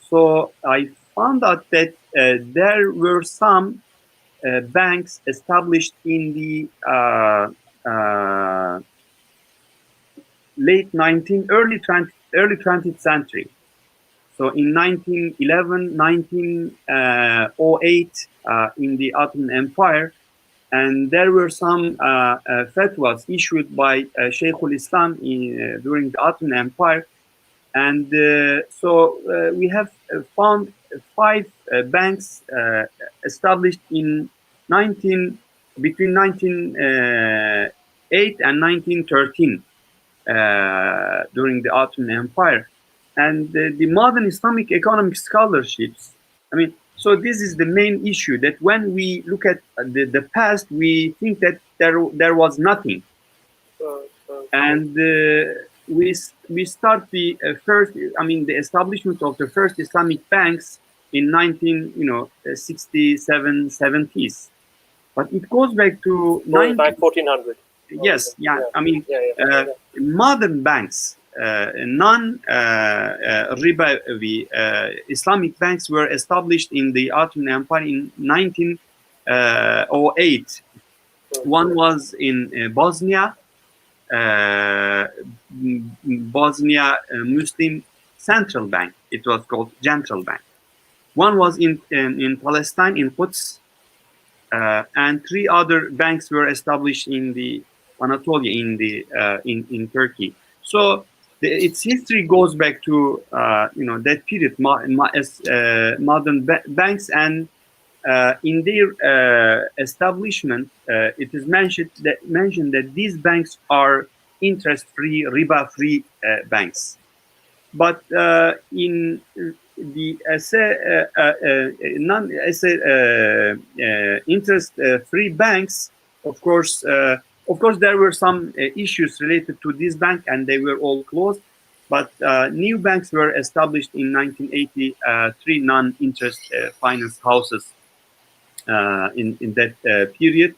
So I found out that there were some banks established in the late 19th, early 20th century. So in 1911, 1908, in the Ottoman Empire, and there were some fatwas issued by Shaykhul Islam during the Ottoman Empire. And so we have found 5 banks established in between 1908 and 1913 during the Ottoman Empire. And the modern Islamic economic scholarships, I mean, so this is the main issue, that when we look at the past, we think that there was nothing. And we start the first, I mean, the establishment of the first Islamic banks in 1967, 70s. But it goes back to 1400. Yes, yeah. I mean, modern banks, non-ribawi Islamic banks were established in the Ottoman Empire in 1908. One was in Bosnia, Bosnia Muslim Central Bank. It was called Central Bank. One was in Palestine, in Quds, and 3 other banks were established in the Anatolia, in Turkey. So its history goes back to that period, modern banks, and in their establishment, it is mentioned that these banks are interest-free, riba-free banks. But in the interest-free banks, of course, there were some issues related to this bank, and they were all closed. But new banks were established in 1983, non-interest finance houses in that period.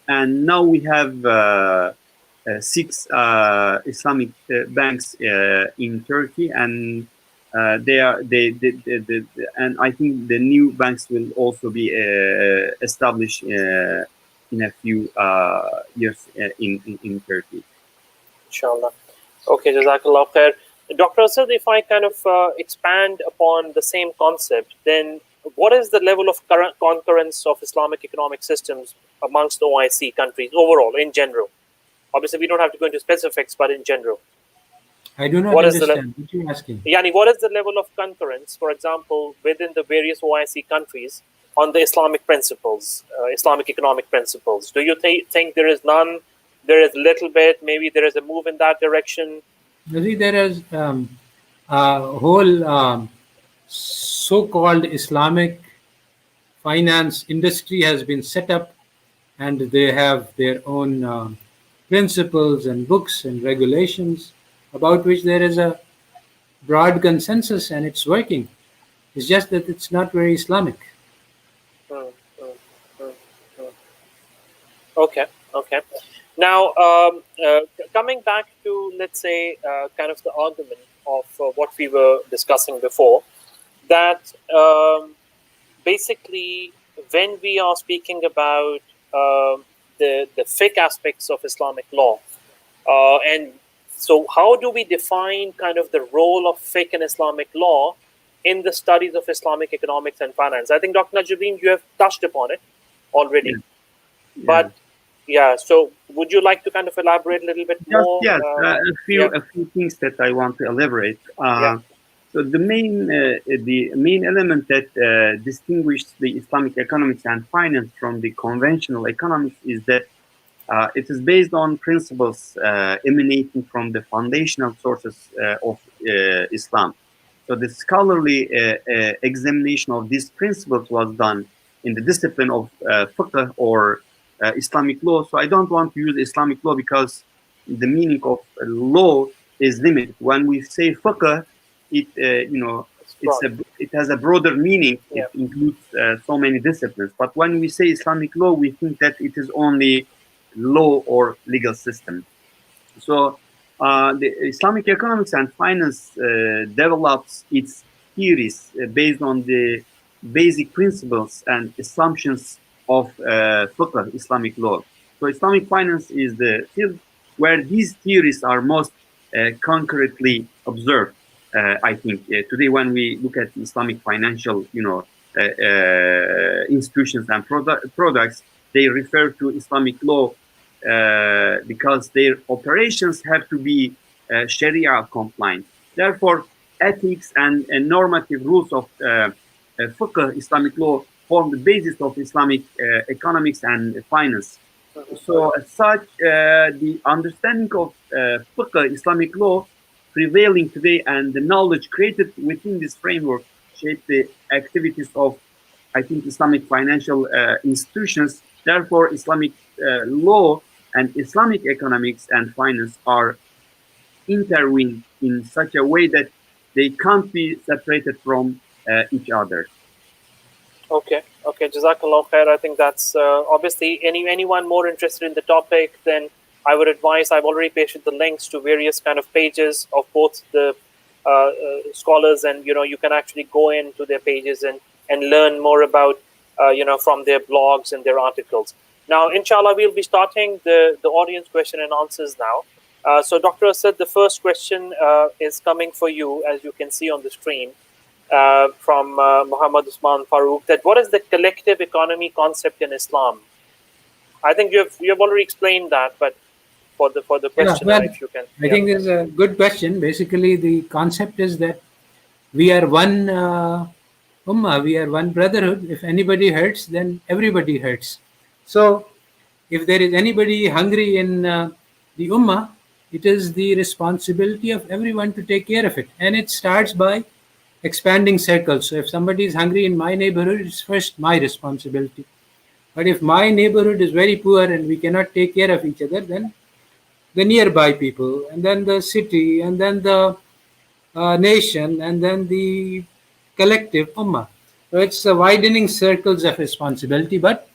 And now we have 6 Islamic banks in Turkey, and and I think the new banks will also be established in a few years in Turkey. Inshallah. Okay, Jazakallah khair. Dr. Asad, if I kind of expand upon the same concept, then what is the level of current concurrence of Islamic economic systems amongst the OIC countries overall, in general? Obviously, we don't have to go into specifics, but in general. I do not understand what you're asking. Yani, what is the level of concurrence, for example, within the various OIC countries on the Islamic principles, Islamic economic principles? Do you think there is none? There is little bit, maybe there is a move in that direction? You see, there is a whole so-called Islamic finance industry has been set up, and they have their own principles and books and regulations about which there is a broad consensus, and it's working. It's just that it's not very Islamic. Okay. Now, coming back to, let's say, kind of the argument of what we were discussing before, that basically when we are speaking about the fiqh aspects of Islamic law, and so how do we define kind of the role of fiqh in Islamic law in the studies of Islamic economics and finance. I think Dr. Najmuddin, you have touched upon it already, Yeah. but yeah. So would you like to kind of elaborate a little bit more? Yes, a few things that I want to elaborate. So the main element that distinguishes the Islamic economics and finance from the conventional economics is that it is based on principles emanating from the foundational sources of Islam. So the scholarly examination of these principles was done in the discipline of fiqh or Islamic law. So I don't want to use Islamic law because the meaning of law is limited. When we say fiqh, it it has a broader meaning. It includes so many disciplines. But when we say Islamic law, we think that it is only law or legal system. So the Islamic economics and finance develops its theories based on the basic principles and assumptions of fiqh, Islamic law. So Islamic finance is the field where these theories are most concretely observed. I think today when we look at Islamic financial, institutions and products, they refer to Islamic law because their operations have to be Sharia compliant. Therefore, ethics and normative rules of fiqh, Islamic law, form the basis of Islamic economics and finance. So, as such, the understanding of fiqh, Islamic law, prevailing today and the knowledge created within this framework shape the activities of, I think, Islamic financial institutions. Therefore, Islamic law and Islamic economics and finance are intertwined in such a way that they can't be separated from each other. Okay, Jazakallah khair. I think that's obviously anyone more interested in the topic, then I would advise, I've already pasted the links to various kind of pages of both the scholars, and you can actually go into their pages and learn more about from their blogs and their articles. Now, inshallah, we'll be starting the audience question and answers now. So, Dr. Asad, the first question is coming for you, as you can see on the screen, from Muhammad Usman Farooq. That what is the collective economy concept in Islam? I think you have already explained that, but for the question, if you can. I think this is a good question. Basically, the concept is that we are one ummah, we are one brotherhood. If anybody hurts, then everybody hurts. So, if there is anybody hungry in the ummah, it is the responsibility of everyone to take care of it. And it starts by expanding circles. So, if somebody is hungry in my neighborhood, it's first my responsibility. But if my neighborhood is very poor and we cannot take care of each other, then the nearby people, and then the city, and then the nation, and then the collective ummah. So it's widening circles of responsibility. But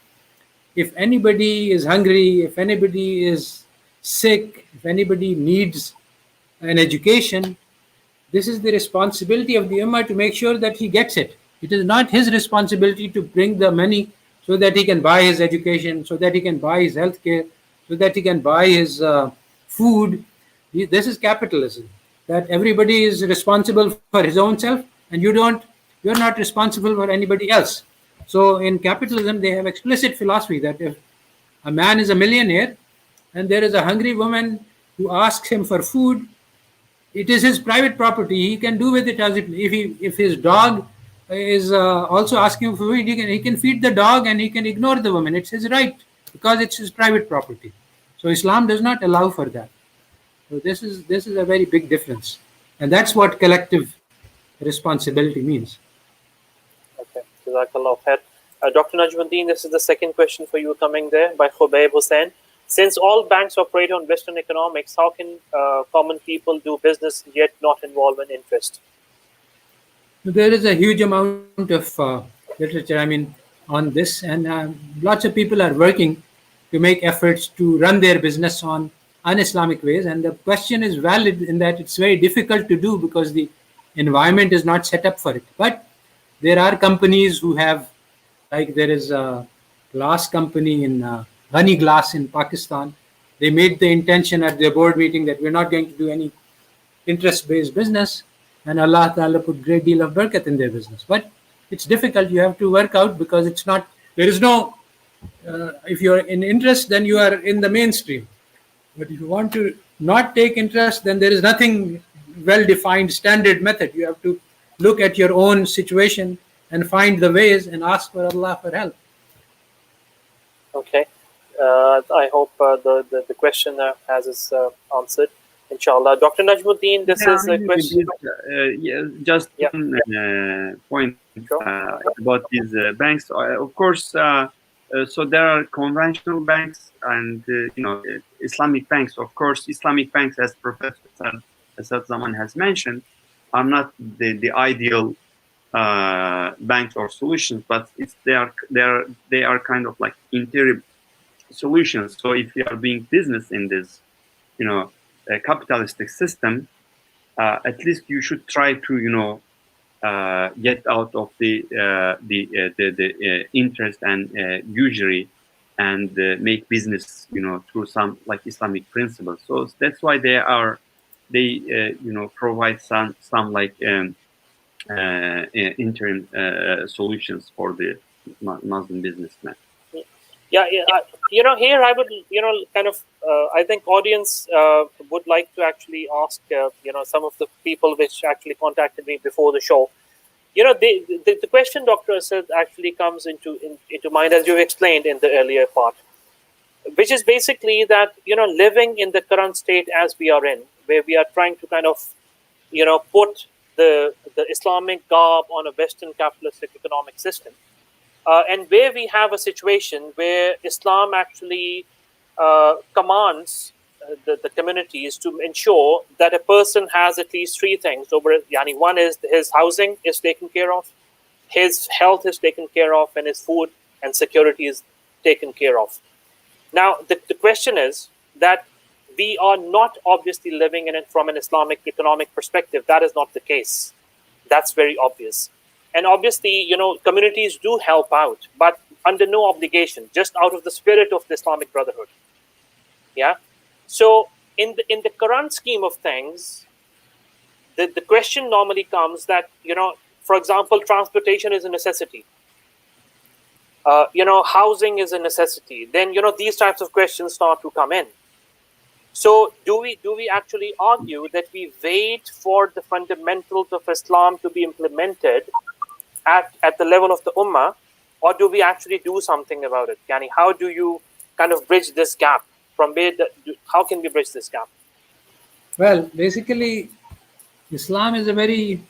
if anybody is hungry, if anybody is sick, if anybody needs an education, this is the responsibility of the ummah to make sure that he gets it. It is not his responsibility to bring the money so that he can buy his education, so that he can buy his healthcare, so that he can buy his food. This is capitalism, that everybody is responsible for his own self, and you're not responsible for anybody else. So in capitalism, they have explicit philosophy that if a man is a millionaire and there is a hungry woman who asks him for food, it is his private property. He can do with it as if his dog is also asking for food, he can feed the dog and he can ignore the woman. It's his right because it's his private property. So Islam does not allow for that. So this is a very big difference, and that's what collective responsibility means. Okay, Jazakallah khair. Dr. Najmuddin, this is the second question for you coming there by Khubayb Hussain. Since all banks operate on Western economics, how can common people do business yet not involve in interest? There is a huge amount of literature, on this, and lots of people are working to make efforts to run their business on un-Islamic ways. And the question is valid in that it's very difficult to do because the environment is not set up for it. But there are companies who have, like there is a glass company in Ghani Glass in Pakistan. They made the intention at their board meeting that we're not going to do any interest-based business. and Allah Ta'ala put great deal of barakat in their business. But it's difficult. You have to work out, because it's not, there is no, if you're in interest, then you are in the mainstream. But if you want to not take interest, then there is nothing well-defined standard method. You have to look at your own situation and find the ways and ask for Allah for help. Okay. I hope the question has its answered, inshallah. Dr. Najmuddin, this is a question. Just one point about these banks. Of course, so there are conventional banks and Islamic banks. Of course, Islamic banks, as Professor ASAD ZAMAN has mentioned, are not the ideal banks or solutions, but they are kind of like interim solutions. So if you are doing business in this, a capitalistic system, at least you should try to get out of the interest and usury, and make business through some like Islamic principles. So that's why they provide some like interim solutions for the Muslim businessmen. Yeah. Here I would, kind of, I think audience would like to actually ask, some of the people which actually contacted me before the show. The question, Dr. Asad, actually comes into mind, as you explained in the earlier part, which is basically that, living in the current state as we are in, where we are trying to kind of, put the Islamic garb on a Western capitalistic economic system. And where we have a situation where Islam actually commands the communities to ensure that a person has at least three things over it. Yani, one is his housing is taken care of, his health is taken care of, and his food and security is taken care of. Now, the question is that we are not obviously living in it from an Islamic economic perspective. That is not the case. That's very obvious. And obviously, communities do help out, but under no obligation, just out of the spirit of the Islamic Brotherhood. Yeah. So in the current scheme of things, the question normally comes that, for example, transportation is a necessity. Housing is a necessity. Then, these types of questions start to come in. So do we actually argue that we wait for the fundamentals of Islam to be implemented at the level of the Ummah, or do we actually do something about it? Yani, how do you kind of bridge this gap? How can we bridge this gap? Well, basically, Islam is a very,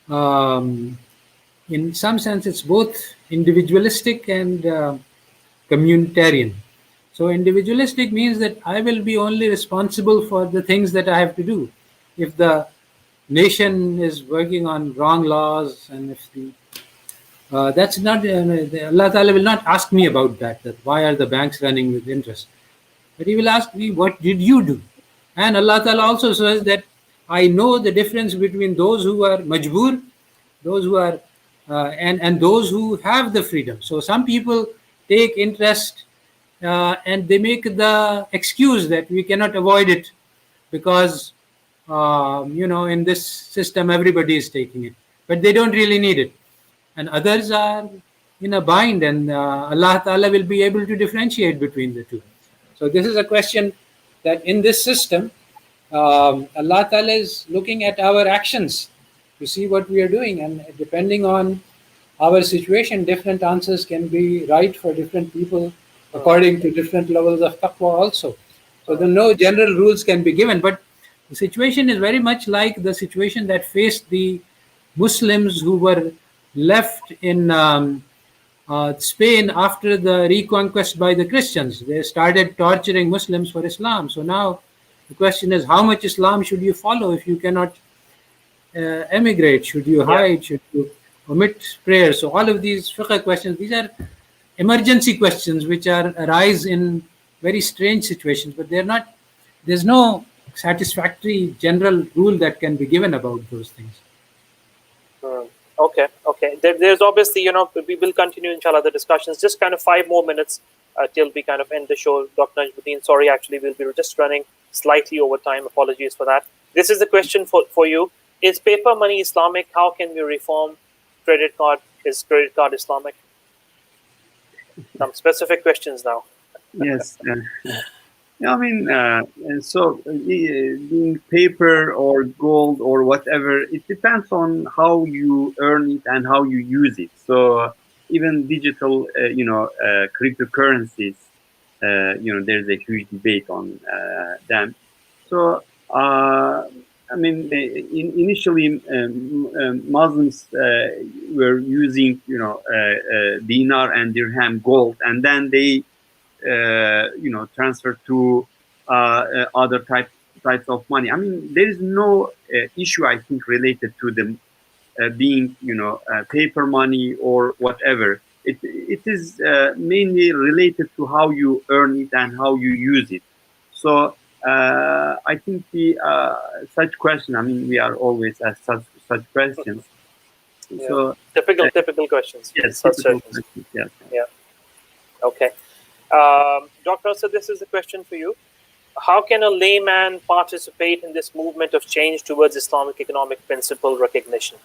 in some sense, it's both individualistic and communitarian. So individualistic means that I will be only responsible for the things that I have to do. If the nation is working on wrong laws, and if that's not, Allah Ta'ala will not ask me about that why are the banks running with interest. But He will ask me, what did you do? And Allah Ta'ala also says that I know the difference between those who are majboor, those who are, and those who have the freedom. So some people take interest and they make the excuse that we cannot avoid it because, in this system, everybody is taking it. But they don't really need it. And others are in a bind, and Allah Ta'ala will be able to differentiate between the two. So this is a question that in this system, Allah Ta'ala is looking at our actions to see what we are doing, and depending on our situation, different answers can be right for different people according to different levels of taqwa also. So no general rules can be given, but the situation is very much like the situation that faced the Muslims who were left in Spain after the reconquest by the Christians. They started torturing Muslims for Islam. So now the question is, how much Islam should you follow if you cannot emigrate? Should you hide? Should you omit prayer? So all of these fiqh questions, these are emergency questions which arise in very strange situations, but there's no satisfactory general rule that can be given about those things. Okay. There's obviously, we will continue, inshallah, the discussions. Just kind of 5 more minutes till we kind of end the show. Dr. Najmuddin, sorry, actually, we'll be just running slightly over time. Apologies for that. This is the question for you. Is paper money Islamic? How can we reform credit card? Is credit card Islamic? Some specific questions now. Yes. I mean, being paper or gold or whatever, it depends on how you earn it and how you use it. So even digital, cryptocurrencies, there's a huge debate on them. So, I mean, initially, Muslims were using, dinar and dirham, gold, and then they transfer to other types of money. I mean, there is no issue, I think, related to them being, paper money or whatever. It is mainly related to how you earn it and how you use it. So I think the such question. I mean, we are always asked such questions. Yeah. So typical questions. yes, Such typical questions. questions, yes. Yeah. Okay. Dr. So this is a question for you. How can a layman participate in this movement of change towards Islamic economic principle recognition?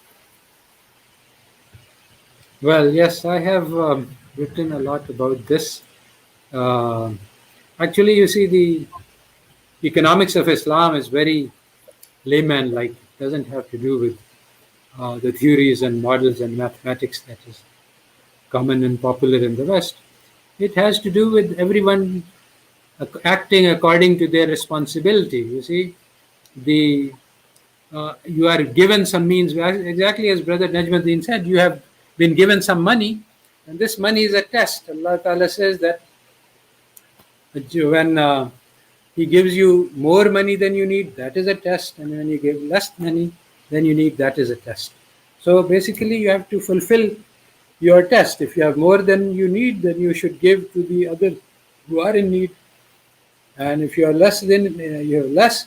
Well, yes, I have written a lot about this. Actually, you see, the economics of Islam is very layman-like. It doesn't have to do with the theories and models and mathematics that is common and popular in the West. It has to do with everyone acting according to their responsibility. You see, you are given some means, exactly as Brother NECMETTIN said, you have been given some money, and this money is a test. Allah Ta'ala says that when He gives you more money than you need, that is a test, and when you give less money than you need, that is a test. So basically, you have to fulfill your test. If you have more than you need, then you should give to the others who are in need. And if you are less than you have less,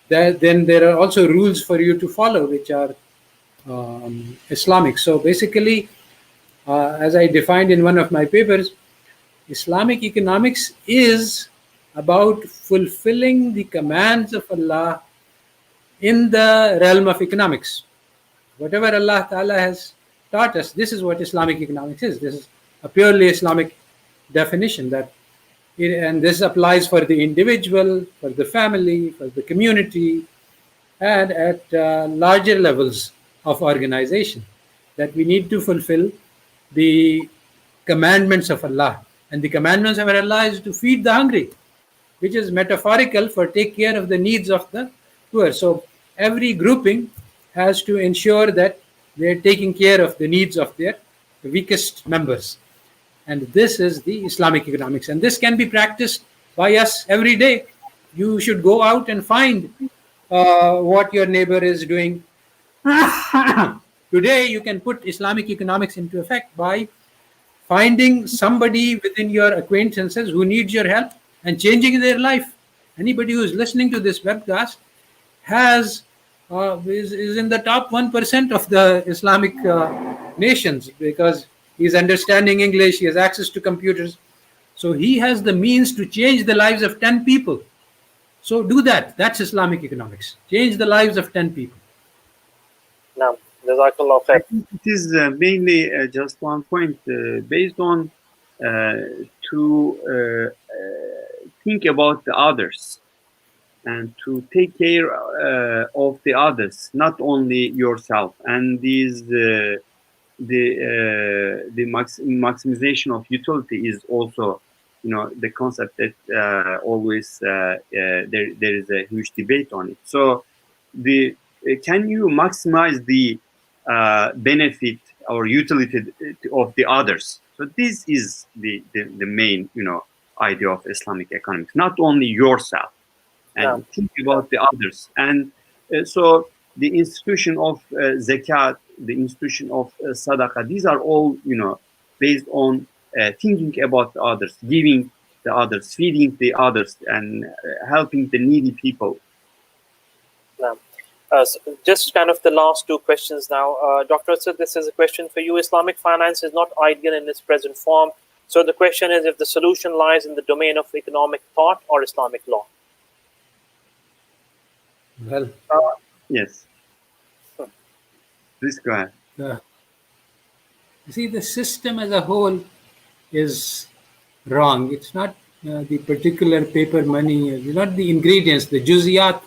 then there are also rules for you to follow, which are Islamic. So basically, as I defined in one of my papers, Islamic economics is about fulfilling the commands of Allah in the realm of economics. Whatever Allah Ta'ala has taught us, this is what Islamic economics is. This is a purely Islamic definition and this applies for the individual, for the family, for the community, and at larger levels of organization, that we need to fulfill the commandments of Allah. And the commandments of Allah is to feed the hungry, which is metaphorical for take care of the needs of the poor. So every grouping has to ensure that they're taking care of the needs of their weakest members. And this is the Islamic economics. And this can be practiced by us every day. You should go out and find what your neighbor is doing. Today, you can put Islamic economics into effect by finding somebody within your acquaintances who needs your help and changing their life. Anybody who is listening to this webcast is in the top 1% of the Islamic nations, because he's understanding English, he has access to computers. So he has the means to change the lives of 10 people. So do that. That's Islamic economics. Change the lives of 10 people. Now, Jazakallah I khair. think it is mainly just one point based on to think about the others and to take care of the others, not only yourself. And the maximization of utility is also, the concept that always there is a huge debate on it. So can you maximize the benefit or utility of the others? So this is the main idea of Islamic economics, not only yourself, and think about the others. And so the institution of zakat, the institution of sadaqah, these are all based on thinking about the others, giving the others, feeding the others, and helping the needy people. Now, so just kind of the last two questions now. Dr. Asad, this is a question for you. Islamic finance is not ideal in its present form. So the question is if the solution lies in the domain of economic thought or Islamic law. Well, yes. Please go ahead. You see, the system as a whole is wrong. It's not the particular paper money, it's not the ingredients, the juziyat,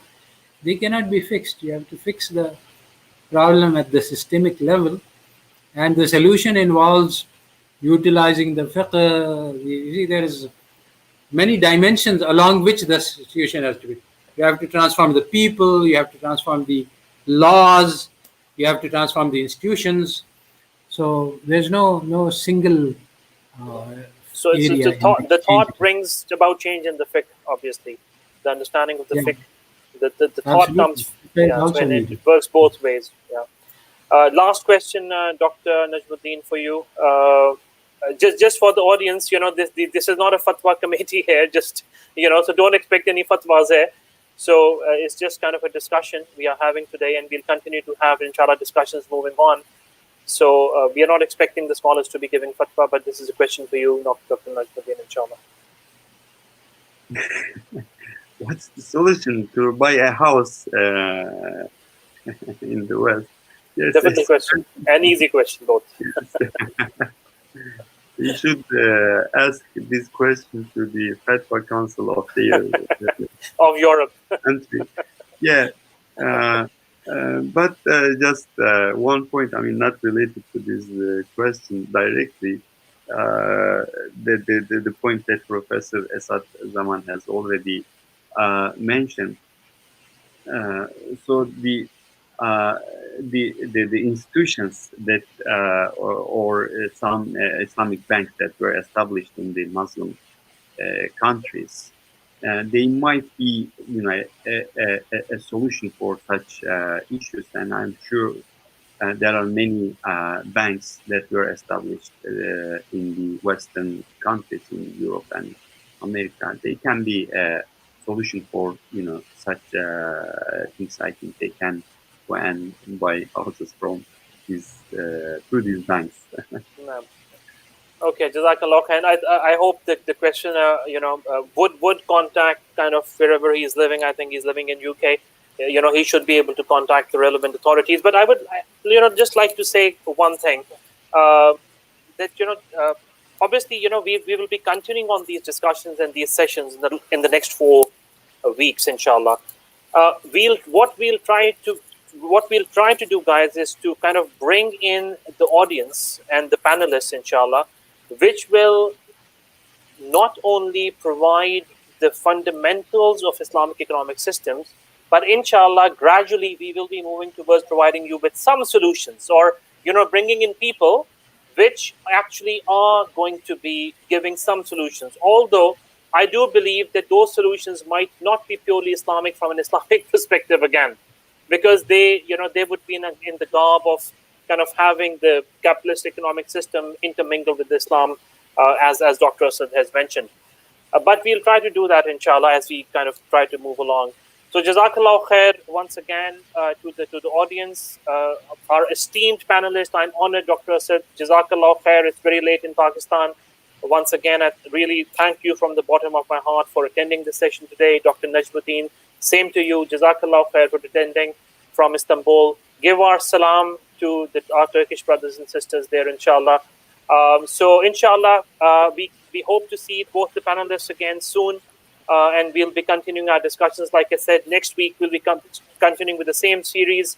they cannot be fixed. You have to fix the problem at the systemic level, and the solution involves utilizing the fiqh. You see, there is many dimensions along which the situation has to be. You have to transform the people, you have to transform the laws, you have to transform the institutions. So there's no single So it's area. the thought brings about change in the fiqh, obviously. The understanding of the fiqh, the thought comes, when it works both ways. Yeah. Last question, Dr. Najmuddin, for you. Just for the audience, this is not a fatwa committee here. Just so don't expect any fatwas here. So it's just kind of a discussion we are having today, and we'll continue to have, inshallah, discussions moving on. So we are not expecting the scholars to be giving fatwa, but this is a question for you, Dr. Najmuddin, inshallah. What's the solution to buy a house in the West? Yes, difficult question. An easy question, both. You should ask this question to the Fatwa Council of the of Europe. country. Yeah. But just one point, I mean, not related to this question directly, the point that Professor ASAD Zaman has already mentioned. So the institutions that or some Islamic banks that were established in the Muslim countries, they might be, a solution for such issues, and I'm sure there are many banks that were established in the Western countries, in Europe and America. They can be a solution for such things. I think they can go and buy houses from these through these banks. Okay, Jazakallah khair. I hope that the questioner, would contact kind of wherever he's living. I think he's living in UK. He should be able to contact the relevant authorities. But I would, just like to say one thing, that obviously, we will be continuing on these discussions and these sessions in the next 4 weeks, inshallah. What we'll try to do, guys, is to kind of bring in the audience and the panelists, inshallah, which will not only provide the fundamentals of Islamic economic systems, but inshallah, gradually we will be moving towards providing you with some solutions, or bringing in people which actually are going to be giving some solutions. Although I do believe that those solutions might not be purely Islamic from an Islamic perspective again, because they would be in the garb of kind of having the capitalist economic system intermingled with Islam, as Dr. Asad has mentioned. But we'll try to do that, inshallah, as we kind of try to move along. So Jazakallah khair once again to the audience, our esteemed panelists. I'm honored, Dr. Asad. Jazakallah khair. It's very late in Pakistan. Once again, I really thank you from the bottom of my heart for attending this session today. Dr. Najmuddin, same to you. Jazakallah khair for attending from Istanbul. Give our salam to our Turkish brothers and sisters there, inshallah. So inshallah, we hope to see both the panelists again soon. And we'll be continuing our discussions. Like I said, next week we'll be continuing with the same series.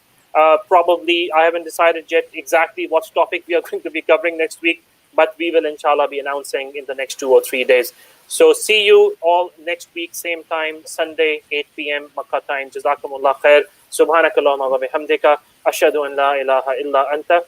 Probably, I haven't decided yet exactly what topic we are going to be covering next week, but we will, inshallah, be announcing in the next 2 or 3 days. So see you all next week, same time, Sunday, 8 p.m. Makkah time. Jazakumullah khair. Subhanakallahumma wa bihamdika. Ashhadu an la ilaha illa anta.